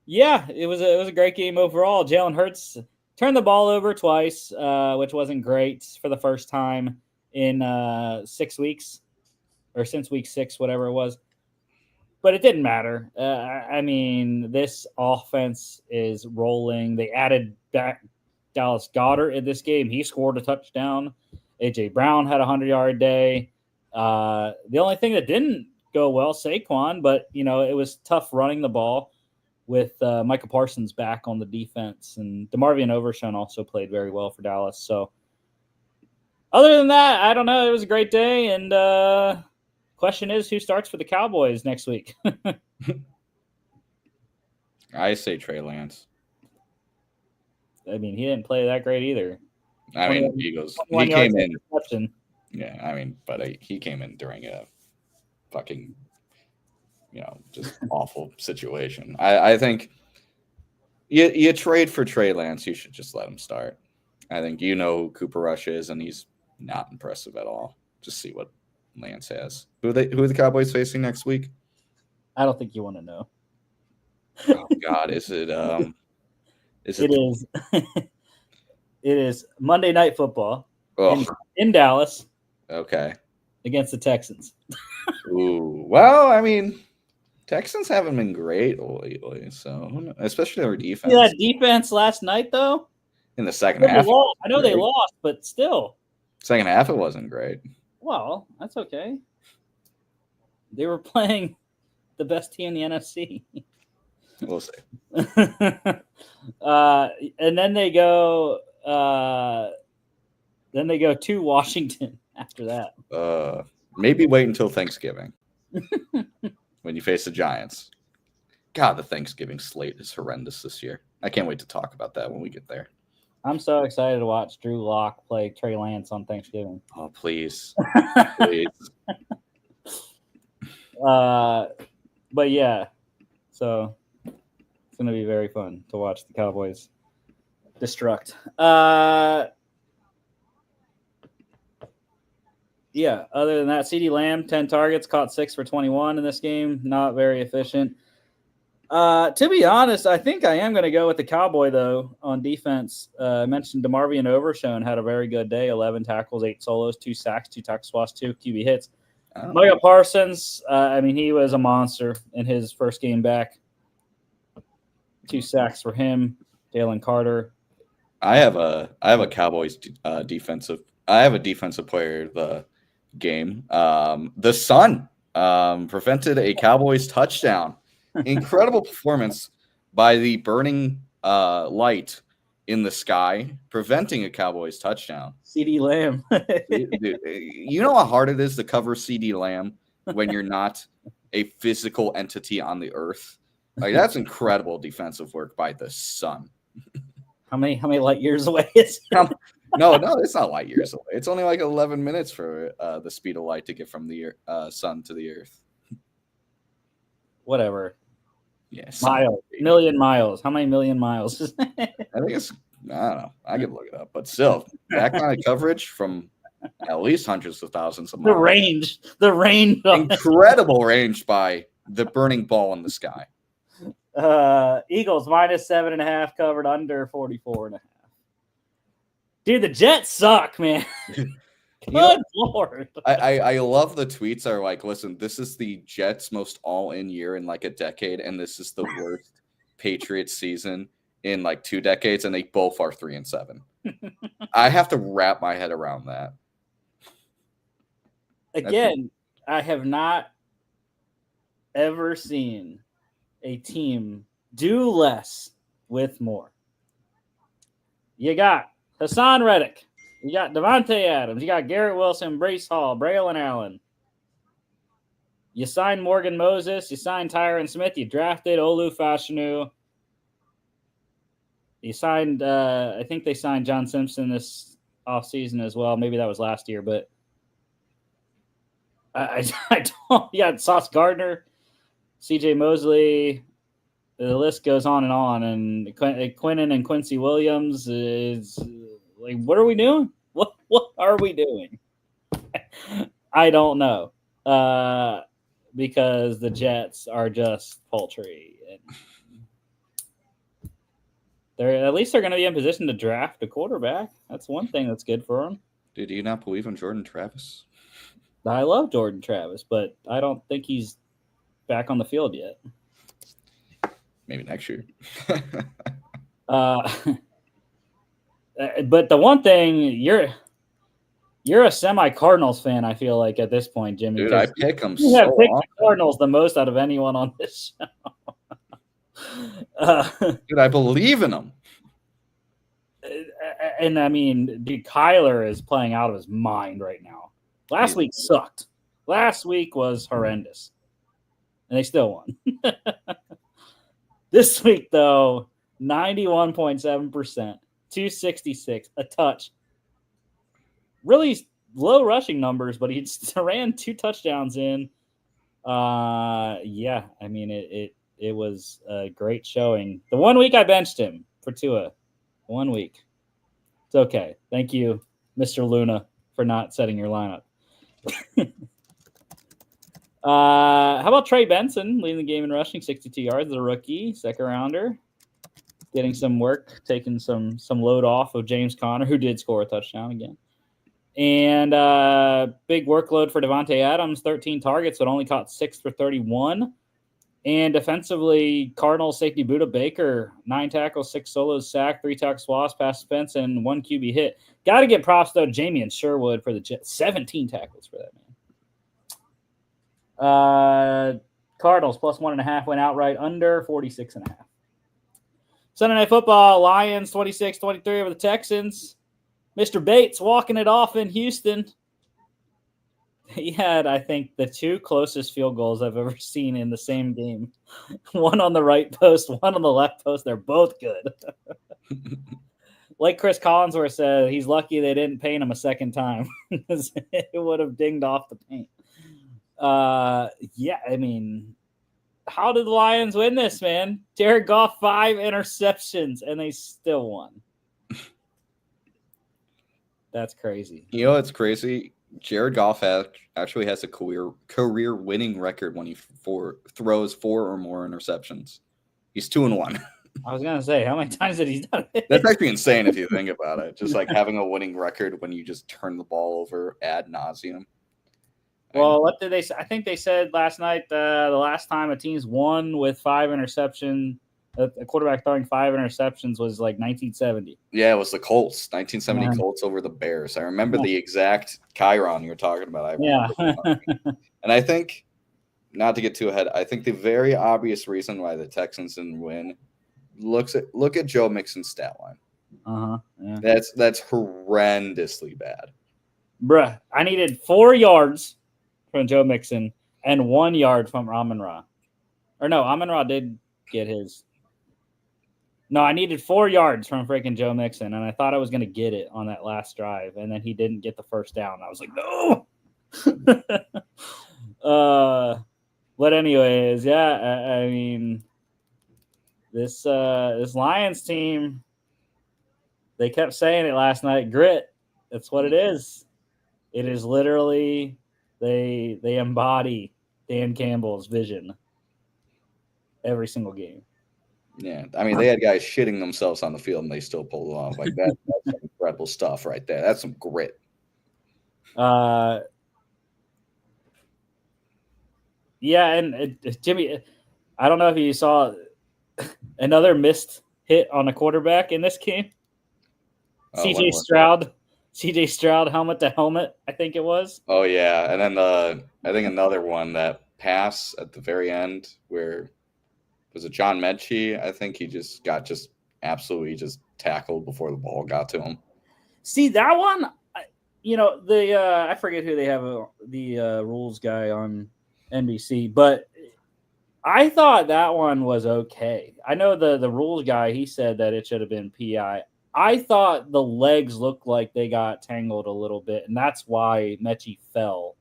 yeah, it was a great game overall. Jalen Hurts turned the ball over twice, which wasn't great for the first time in 6 weeks, or since week 6, whatever it was. But it didn't matter. I mean, this offense is rolling. They added back Dallas Goedert in this game. He scored a touchdown. A.J. Brown had a 100-yard day. The only thing that didn't go well, Saquon, but, it was tough running the ball with Micah Parsons back on the defense. And DeMarvion Overshown also played very well for Dallas. So other than that, I don't know. It was a great day. And question is, who starts for the Cowboys next week? I say Trey Lance. I mean, he didn't play that great either. I mean, he came in. Yeah, I mean, but he came in during a fucking, just awful situation. I think you trade for Trey Lance, you should just let him start. I think who Cooper Rush is, and he's not impressive at all. Just see what Lance has. Who are the Cowboys facing next week? I don't think you want to know. Oh God, is it? It is. It is Monday Night Football in Dallas. Okay. Against the Texans. Ooh, well, I mean, Texans haven't been great lately, so especially their defense. Yeah, defense last night though. In the second half, I know they lost, but still. Second half, it wasn't great. Well, that's okay. They were playing the best team in the NFC. We'll see. And then they go. Then they go to Washington after that. Maybe wait until Thanksgiving when you face the Giants. God, the Thanksgiving slate is horrendous this year. I can't wait to talk about that when we get there. I'm so excited to watch Drew Lock play Trey Lance on Thanksgiving. Oh, please. Please. But yeah, so it's going to be very fun to watch the Cowboys destruct. Yeah, other than that, CeeDee Lamb, 10 targets, caught 6 for 21 in this game. Not very efficient. To be honest, I think I am going to go with the Cowboy, though, on defense. I mentioned DeMarvion Overshone had a very good day, 11 tackles, 8 solos, 2 sacks, 2 tackle swaps, 2 QB hits. Micah Parsons, he was a monster in his first game back. 2 sacks for him. Dalen Carter. I have a Cowboys defensive. I have a defensive player of the game. The Sun prevented a Cowboys touchdown. Incredible performance by the burning light in the sky, preventing a Cowboys touchdown. CeeDee Lamb. Dude, you know how hard it is to cover CeeDee Lamb when you're not a physical entity on the earth? Like, that's incredible defensive work by the Sun. How many light years away is it? No, it's not light years away. It's only like 11 minutes for the speed of light to get from the sun to the earth. Whatever. Yeah, million miles. How many million miles? I think it's, I don't know. I could look it up, but still, that kind of coverage from at least hundreds of thousands of miles. The range. Incredible range by the burning ball in the sky. Eagles -7.5 covered under 44.5. Dude, the Jets suck, man. Good Lord. I love the tweets are like, listen, this is the Jets' most all-in year in like a decade, and this is the worst Patriots season in like 2 decades, and they both are 3-7. I have to wrap my head around that. Again, I have not ever seen a team do less with more. You got Hassan Reddick. You got Devontae Adams. You got Garrett Wilson, Breece Hall, Braylon Allen. You signed Morgan Moses. You signed Tyron Smith. You drafted Olu Fashanu. You signed, I think they signed John Simpson this offseason as well. Maybe that was last year, but I don't. You got Sauce Gardner, CJ Mosley. The list goes on. And Quinnen and Quincy Williams is like, what are we doing? What are we doing? I don't know. Because the Jets are just poultry. And at least they're going to be in position to draft a quarterback. That's one thing that's good for them. Dude, do you not believe in Jordan Travis? I love Jordan Travis, but I don't think he's back on the field yet. Maybe next year. But the one thing, you're a semi-Cardinals fan, I feel like, at this point, Jimmy. Dude, I pick them you have picked the Cardinals the most out of anyone on this show. Dude, I believe in them. And, dude, Kyler is playing out of his mind right now. Last week sucked. Last week was horrendous. And they still won. This week, though, 91.7%, 266, a touch. Really low rushing numbers, but he ran 2 touchdowns in. It was a great showing. The 1 week I benched him for Tua. 1 week. It's okay. Thank you, Mr. Luna, for not setting your lineup. How about Trey Benson leading the game in rushing, 62 yards, the rookie, second rounder, getting some work, taking some load off of James Conner, who did score a touchdown again. And big workload for Devontae Adams, 13 targets, but only caught 6 for 31. And defensively, Cardinals safety Budda Baker, 9 tackles, 6 solos, sack, 3 tackle swaps, pass defense, and 1 QB hit. Got to get props, though, Jamie and Sherwood for the Jets. 17 tackles for that man. Cardinals plus 1.5 went outright under 46.5. Sunday Night Football, Lions 26-23 over the Texans. Mr. Bates walking it off in Houston. He had, I think, the two closest field goals I've ever seen in the same game. One on the right post, one on the left post. They're both good. Like Chris Collinsworth said, he's lucky they didn't paint him a second time. It would have dinged off the paint. Yeah, I mean, how did the Lions win this, man? Jared Goff, 5 interceptions, and they still won. That's crazy. You know, it's crazy. Jared Goff actually has a career winning record when he throws 4 or more interceptions. He's 2-1. I was gonna say, how many times did he done it? That's actually insane if you think about it. Just like having a winning record when you just turn the ball over ad nauseum. Well, what did they say? I think they said last night the last time a team's won with 5 interceptions, a quarterback throwing 5 interceptions was like 1970. Yeah, it was the Colts, 1970 Colts over the Bears. I remember the exact chyron you're talking about. And I think, not to get too ahead, I think the very obvious reason why the Texans didn't win, look at Joe Mixon's stat line. Yeah. That's horrendously bad. Bruh, I needed 4 yards from Joe Mixon and 1 yard from Amon-Ra. Or no, Amon-Ra did get his. No, I needed 4 yards from freaking Joe Mixon, and I thought I was going to get it on that last drive, and then he didn't get the first down. I was like, no. But anyways, yeah, I mean, this Lions team, they kept saying it last night, grit. That's what it is. It is literally they embody Dan Campbell's vision every single game. Yeah, I mean, they had guys shitting themselves on the field, and they still pulled it off. Like that's some incredible stuff right there. That's some grit. Yeah, and Jimmy, I don't know if you saw another missed hit on a quarterback in this game. CJ Stroud, helmet to helmet, I think it was. Oh yeah, and then I think another one, that pass at the very end where. Was it John Mechie? I think he just got absolutely tackled before the ball got to him. See, that one, I forget who they have, the rules guy on NBC, but I thought that one was okay. I know the rules guy, he said that it should have been PI. I thought the legs looked like they got tangled a little bit, and that's why Mechie fell,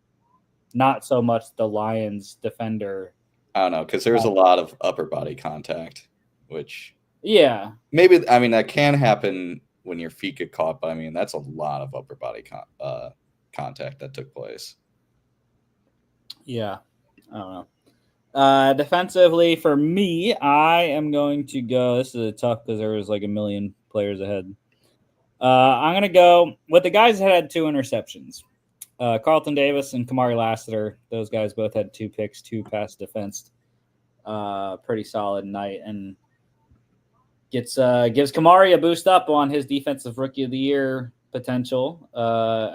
not so much the Lions defender. I don't know, because there's a lot of upper body contact, which maybe, I mean, that can happen when your feet get caught, but I mean, that's a lot of upper body contact that took place. Yeah, I don't know. Defensively, for me, I am going to go. This is tough because there was like a million players ahead. I'm going to go with the guys that had 2 interceptions. Carlton Davis and Kamari Lassiter, those guys both had 2 picks, 2 pass defense. Pretty solid night, and gives Kamari a boost up on his defensive rookie of the year potential,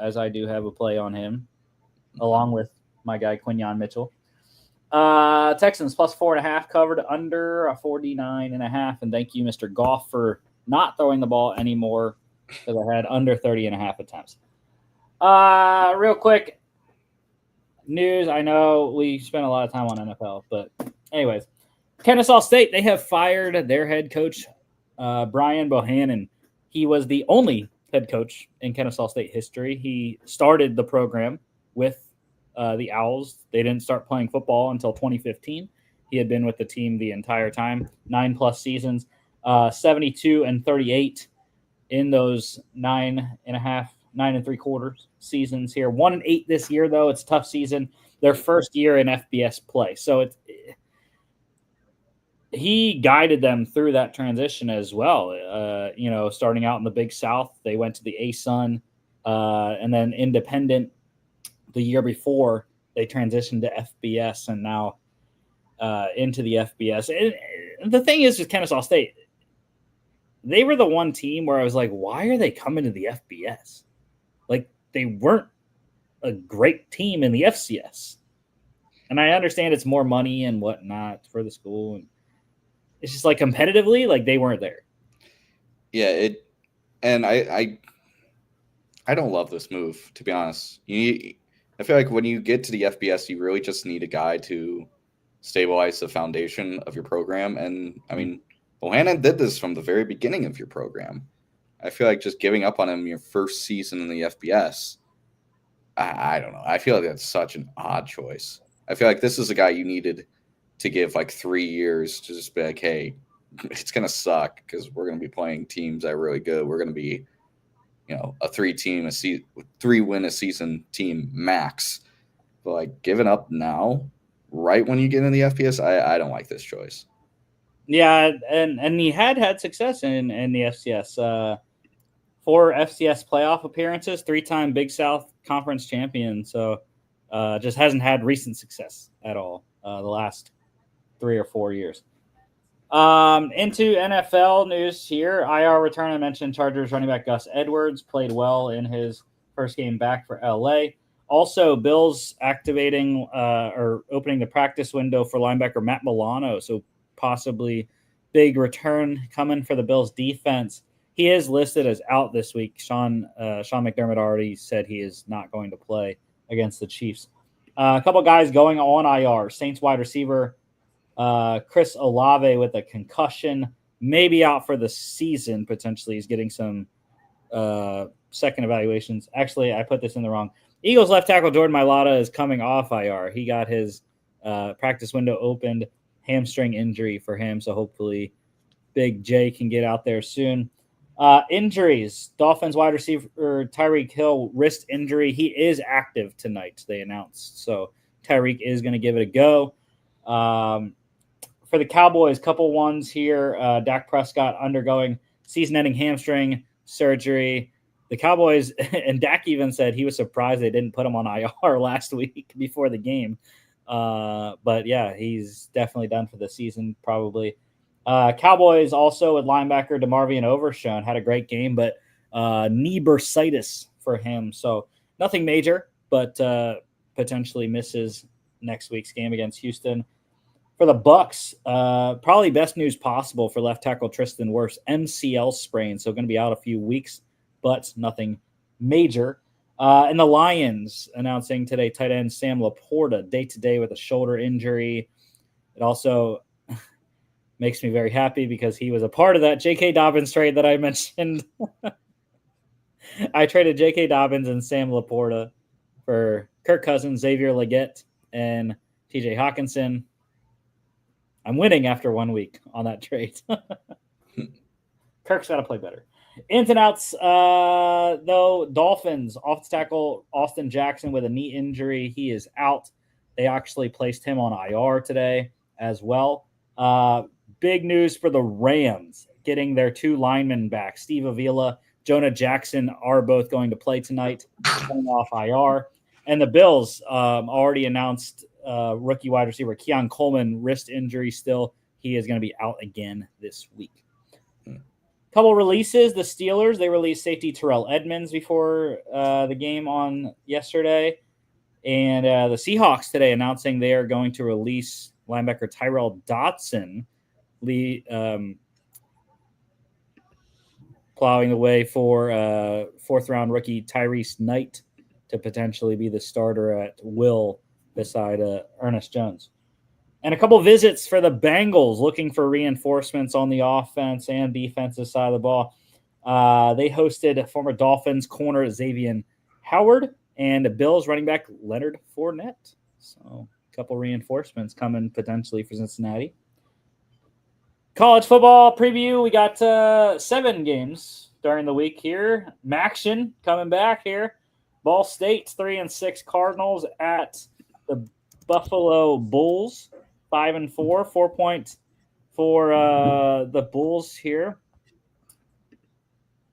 as I do have a play on him, along with my guy Quinyon Mitchell. Texans plus 4.5 covered under a 49.5, and thank you, Mr. Goff, for not throwing the ball anymore because I had under 30.5 attempts. Real quick news. I know we spent a lot of time on NFL, but anyways, Kennesaw State, they have fired their head coach, Brian Bohannon. He was the only head coach in Kennesaw State history. He started the program with the Owls. They didn't start playing football until 2015. He had been with the team the entire time, 9+ seasons, 72-38 in those 9 3/4 seasons here. 1-8 this year, though. It's a tough season. Their first year in FBS play. So he guided them through that transition as well. Starting out in the Big South, they went to the ASUN, and then Independent the year before they transitioned to FBS, and now into the FBS. And the thing is with Kennesaw State, they were the one team where I was like, why are they coming to the FBS? Like, they weren't a great team in the FCS. And I understand it's more money and whatnot for the school. And it's just like competitively, like they weren't there. Yeah, and I don't love this move, to be honest. I feel like when you get to the FBS, you really just need a guy to stabilize the foundation of your program. And I mean, Bohannon did this from the very beginning of your program. I feel like just giving up on him your first season in the FBS, I don't know. I feel like that's such an odd choice. I feel like this is a guy you needed to give like 3 years to just be like, hey, it's going to suck because we're going to be playing teams that are really good. We're going to be, a 3-win a season team max. But like giving up now, right when you get in the FBS, I don't like this choice. Yeah, and he had success in the FCS. 4 FCS playoff appearances, 3-time Big South Conference champion. So just hasn't had recent success at all the last 3 or 4 years. Into NFL news here. IR return, I mentioned Chargers running back Gus Edwards played well in his first game back for LA. Also, Bills activating or opening the practice window for linebacker Matt Milano. So possibly big return coming for the Bills defense. He is listed as out this week. Sean McDermott already said he is not going to play against the Chiefs. A couple guys going on IR. Saints wide receiver Chris Olave with a concussion, maybe out for the season potentially. He's getting some second evaluations. Actually, I put this in the wrong. Eagles left tackle Jordan Mailata is coming off IR. He got his practice window opened, hamstring injury for him, so hopefully Big J can get out there soon. Injuries. Dolphins wide receiver Tyreek Hill, wrist injury. He is active tonight, they announced. So Tyreek is going to give it a go. For the Cowboys, couple ones here. Dak Prescott undergoing season-ending hamstring surgery. The Cowboys, and Dak even said he was surprised they didn't put him on IR last week before the game. But yeah, he's definitely done for the season, probably. Cowboys also with linebacker DeMarvion Overshown had a great game, but knee bursitis for him. So nothing major, but potentially misses next week's game against Houston. For the Bucks, probably best news possible for left tackle Tristan Wirfs, MCL sprain, so going to be out a few weeks, but nothing major. And the Lions announcing today tight end Sam Laporta day-to-day with a shoulder injury. It also makes me very happy because he was a part of that J.K. Dobbins trade that I mentioned. I traded J.K. Dobbins and Sam Laporta for Kirk Cousins, Xavier Legette, and T.J. Hawkinson. I'm winning after 1 week on that trade. Kirk's got to play better. Ins and outs, though, Dolphins, off the tackle, Austin Jackson with a knee injury. He is out. They actually placed him on IR today as well. Big news for the Rams, getting their 2 linemen back. Steve Avila, Jonah Jackson are both going to play tonight, coming off IR. And the Bills already announced rookie wide receiver Keon Coleman, wrist injury still. He is going to be out again this week. Couple releases. The Steelers, they released safety Terrell Edmonds before the game on yesterday. And the Seahawks today announcing they are going to release linebacker Tyrell Dotson, plowing the way for fourth-round rookie Tyrese Knight to potentially be the starter at will beside Ernest Jones. And a couple visits for the Bengals looking for reinforcements on the offense and defensive side of the ball. They hosted former Dolphins corner Xavier Howard and Bills running back Leonard Fournette. So a couple reinforcements coming potentially for Cincinnati. College football preview. We got 7 games during the week here. Maction coming back here. Ball State 3-6 Cardinals at the Buffalo Bulls 5-4. 4 points for the Bulls here.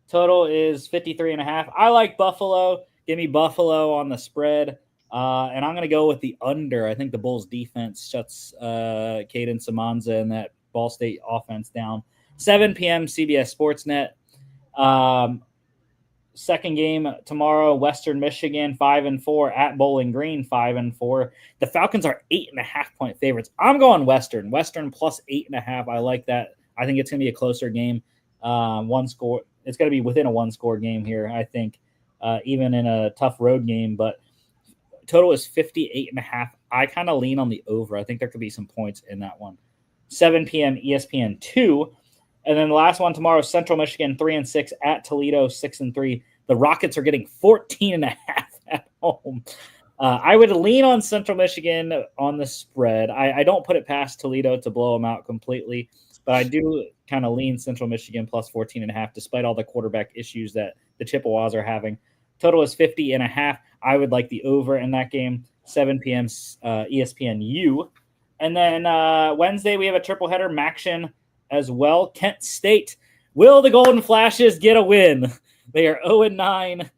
Total is 53.5. I like Buffalo. Give me Buffalo on the spread. And I'm going to go with the under. I think the Bulls defense shuts Caden Samanza and that Ball State offense down. 7 p.m. CBS Sportsnet. second game tomorrow, Western Michigan 5-4 at Bowling Green 5-4. The Falcons are 8.5-point favorites. I'm going Western plus 8.5. I like that. I think it's going to be a closer game. One score. It's going to be within a one-score game here, I think, even in a tough road game. But total is 58.5. I kind of lean on the over. I think there could be some points in that one. 7 p.m. ESPN 2. And then the last one tomorrow, Central Michigan 3-6 at Toledo 6-3. The Rockets are getting 14.5 at home. I would lean on Central Michigan on the spread. I don't put it past Toledo to blow them out completely, but I do kind of lean Central Michigan plus 14.5, despite all the quarterback issues that the Chippewas are having. Total is 50.5. I would like the over in that game. 7 p.m. ESPNU. And then Wednesday we have a triple header, Maction as well. Kent State. Will the Golden Flashes get a win? They are 0-9.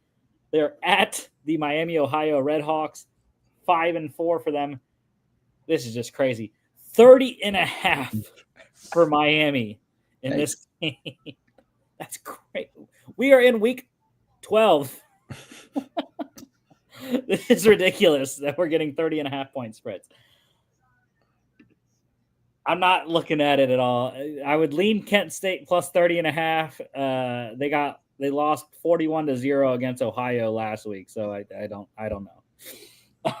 They're at the Miami, Ohio Redhawks. 5-4 for them. This is just crazy. 30.5 for Miami in this game. That's great. We are in week 12. This is ridiculous that we're getting 30.5-point spreads. I'm not looking at it at all. I would lean Kent State plus 30.5. They lost 41-0 against Ohio last week, so I don't know.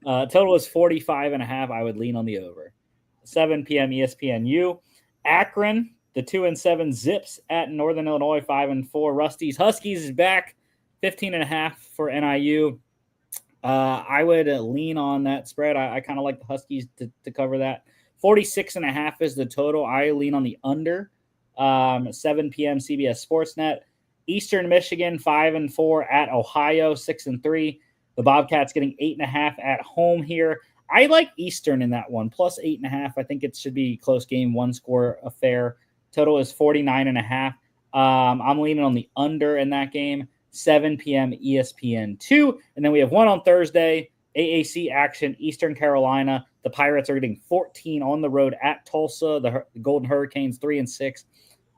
Total is 45.5. I would lean on the over. 7 p.m. ESPNU. Akron, the 2-7 Zips at Northern Illinois 5-4. Rusty's Huskies is back. 15.5 for NIU. I would lean on that spread. I kind of like the Huskies to cover that. 46.5 is the total. I lean on the under. 7 p.m. CBS Sportsnet. Eastern Michigan 5-4 at Ohio 6-3. The Bobcats getting 8.5 at home here. I like Eastern in that one, plus 8.5. I think it should be a close game, one score affair. Total is 49.5. I'm leaning on the under in that game. 7 p.m. ESPN2. And then we have one on Thursday, AAC action, Eastern Carolina. The Pirates are getting 14 on the road at Tulsa. The Golden Hurricanes 3-6.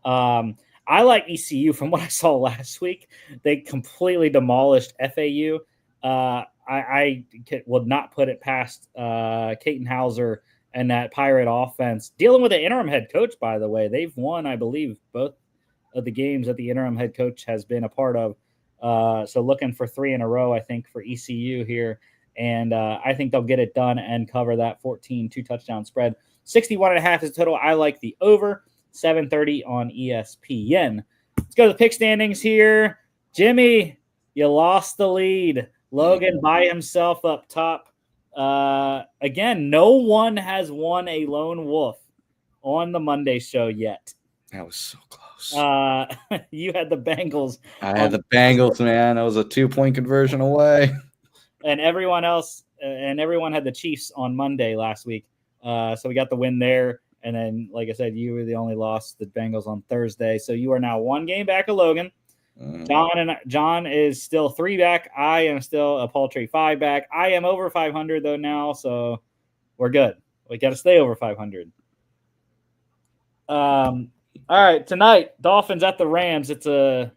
I like ECU from what I saw last week. They completely demolished FAU. I would not put it past Caton Hauser and that Pirate offense. Dealing with an interim head coach, by the way. They've won, I believe, both of the games that the interim head coach has been a part of. So looking for 3 in a row, I think, for ECU here. And I think they'll get it done and cover that 14 2-touchdown spread. 61.5 is the total. I like the over. 7:30 on ESPN. Let's go to the pick standings here. Jimmy, you lost the lead. Logan by himself up top. Again, no one has won a lone wolf on the Monday show yet. That was so close. You had the Bengals. I had the Bengals, man. I was a 2-point conversion away. And everyone else, and everyone had the Chiefs on Monday last week. So we got the win there. And then, like I said, you were the only loss, the Bengals on Thursday. So you are now 1 game back of Logan. John is still 3 back. I am still a paltry 5 back. I am over 500 though now, so we're good. We got to stay over 500. All right, tonight, Dolphins at the Rams. It's a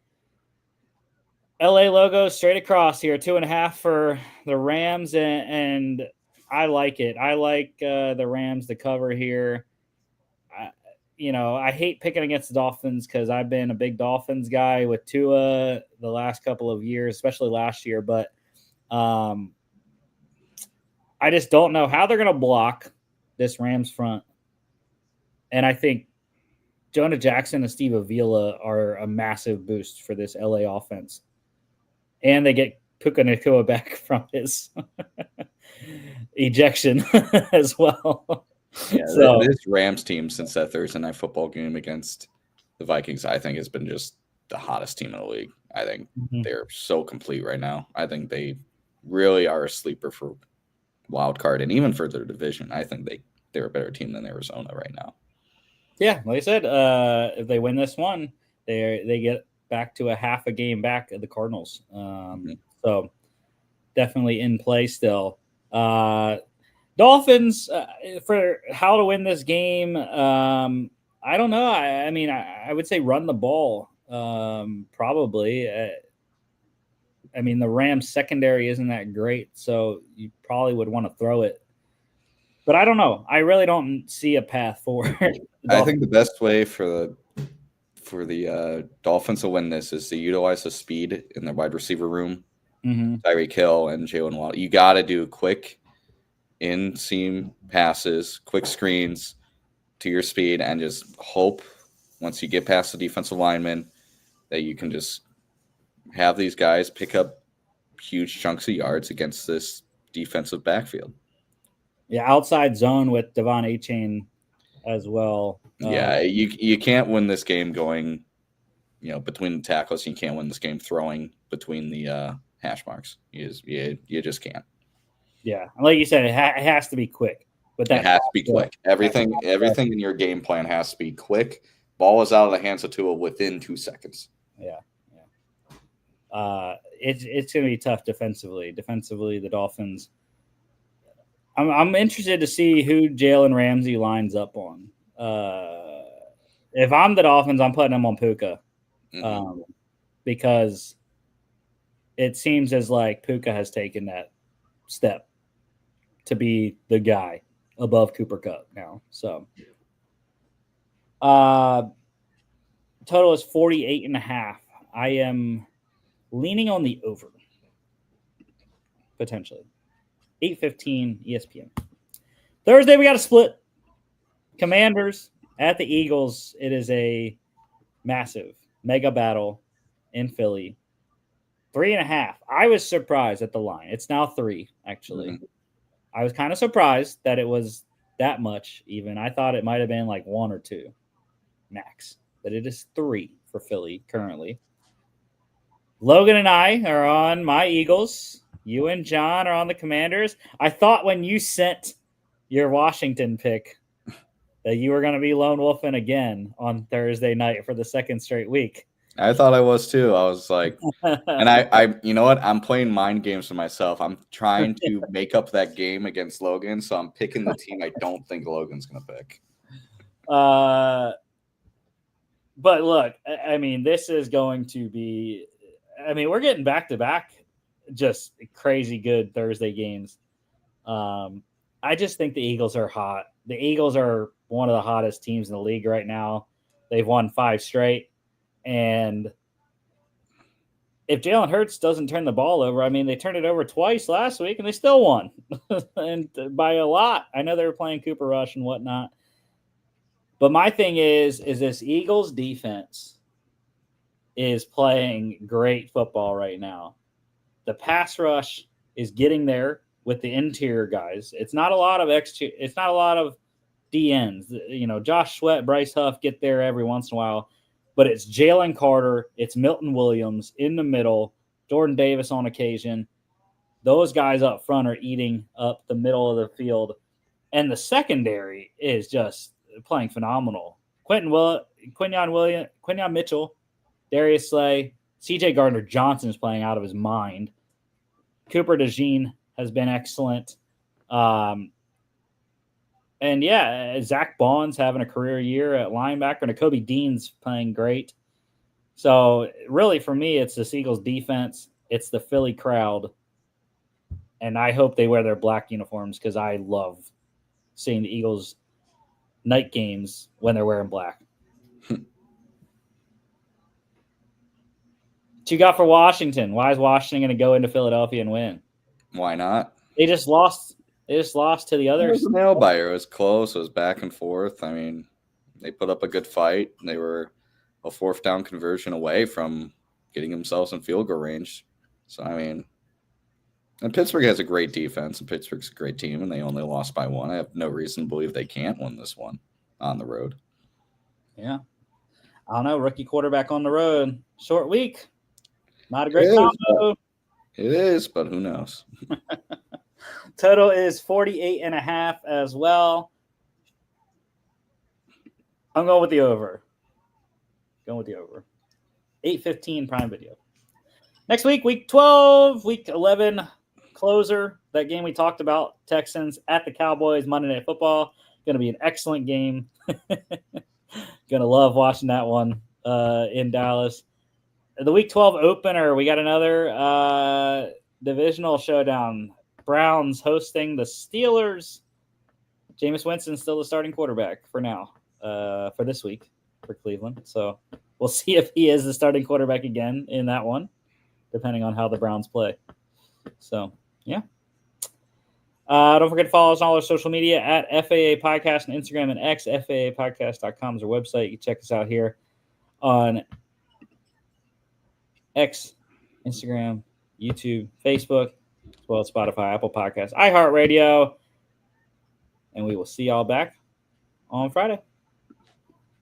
LA logo straight across here, 2.5 for the Rams, and I like it. I like the Rams to cover here. I hate picking against the Dolphins because I've been a big Dolphins guy with Tua the last couple of years, especially last year. But I just don't know how they're going to block this Rams front. And I think Jonah Jackson and Steve Avila are a massive boost for this LA offense. And they get Puka Nacua back from his ejection as well. Yeah, so this Rams team since that Thursday night football game against the Vikings, I think has been just the hottest team in the league. I think they're so complete right now. I think they really are a sleeper for wild card and even for their division. I think they're a better team than Arizona right now. Yeah, like I said, if they win this one, they get back to a half a game back at the Cardinals. So definitely in play still. Dolphins, for how to win this game, I don't know. I mean, I would say run the ball. Probably. I mean, the Rams secondary isn't that great, so you probably would want to throw it. But I don't know. I really don't see a path forward. I think the best way for the Dolphins to win this is to utilize the speed in the wide receiver room. Mm-hmm. Tyreek Hill and Jalen Waddle. You got to do quick in-seam passes, quick screens to your speed, and just hope once you get past the defensive lineman that you can just have these guys pick up huge chunks of yards against this defensive backfield. Yeah, outside zone with Devon A-Chain as well. Yeah, you can't win this game going, between the tackles. You can't win this game throwing between the hash marks. You just can't. Yeah, like you said, it has to be quick. But it has to be quick. Everything in your game plan has to be quick. Ball is out of the hands of Tua within 2 seconds. Yeah. It's going to be tough defensively. Defensively, the Dolphins. I'm interested to see who Jalen Ramsey lines up on. If I'm the Dolphins, I'm putting him on Puka, because it seems as like Puka has taken that step to be the guy above Cooper Kupp now. So, total is 48.5. I am leaning on the over, potentially. 8:15 ESPN. Thursday, we got a split. Commanders at the Eagles. It is a massive mega battle in Philly. 3.5. I was surprised at the line. It's now 3, actually. Mm-hmm. I was kind of surprised that it was that much even. I thought it might have been like 1 or 2 max, but it is 3 for Philly currently. Logan and I are on my Eagles. You and John are on the Commanders. I thought when you sent your Washington pick that you were going to be lone wolfing again on Thursday night for the second straight week. I thought I was too. I was like, and I you know what? I'm playing mind games with myself. I'm trying to make up that game against Logan, so I'm picking the team I don't think Logan's going to pick. But look, I mean, this is going to be, I mean, we're getting back-to-back just crazy good Thursday games. I just think the Eagles are hot. The Eagles are one of the hottest teams in the league right now. They've won 5 straight. And if Jalen Hurts doesn't turn the ball over, I mean, they turned it over twice last week and they still won and by a lot. I know they were playing Cooper Rush and whatnot. But my thing is this Eagles defense is playing great football right now. The pass rush is getting there with the interior guys. It's not a lot of it's not a lot of DNs. Josh Sweat, Bryce Huff get there every once in a while. But it's Jalen Carter, it's Milton Williams in the middle, Jordan Davis on occasion. Those guys up front are eating up the middle of the field. And the secondary is just playing phenomenal. Quinyon Mitchell, Darius Slay, CJ Gardner-Johnson is playing out of his mind. Cooper DeJean has been excellent. And yeah, Zach Bond's having a career year at linebacker, and Nakobe Dean's playing great. So really, for me, it's the Eagles defense. It's the Philly crowd. And I hope they wear their black uniforms because I love seeing the Eagles night games when they're wearing black. What you got for Washington? Why is Washington going to go into Philadelphia and win? Why not? They just lost to the others. It was a nail biter. It was close. It was back and forth. I mean, they put up a good fight. They were a 4th down conversion away from getting themselves in field goal range. So, I mean, and Pittsburgh has a great defense, and Pittsburgh's a great team, and they only lost by 1. I have no reason to believe they can't win this one on the road. Yeah. I don't know. Rookie quarterback on the road. Short week. Not a great combo. It is, but who knows? Total is 48.5 as well. I'm going with the over. 8:15 Prime Video. Next week, week 12, week 11 closer. That game we talked about, Texans at the Cowboys, Monday Night Football. Going to be an excellent game. Going to love watching that one. in Dallas. The Week 12 opener, we got another divisional showdown. Browns hosting the Steelers. Jameis Winston's still the starting quarterback for now, for this week for Cleveland. So we'll see if he is the starting quarterback again in that one, depending on how the Browns play. So, yeah. Don't forget to follow us on all our social media at FAA Podcast on Instagram and X. FAApodcast.com is our website. You can check us out here on X, Instagram, YouTube, Facebook, as well as Spotify, Apple Podcasts, iHeartRadio. And we will see y'all back on Friday.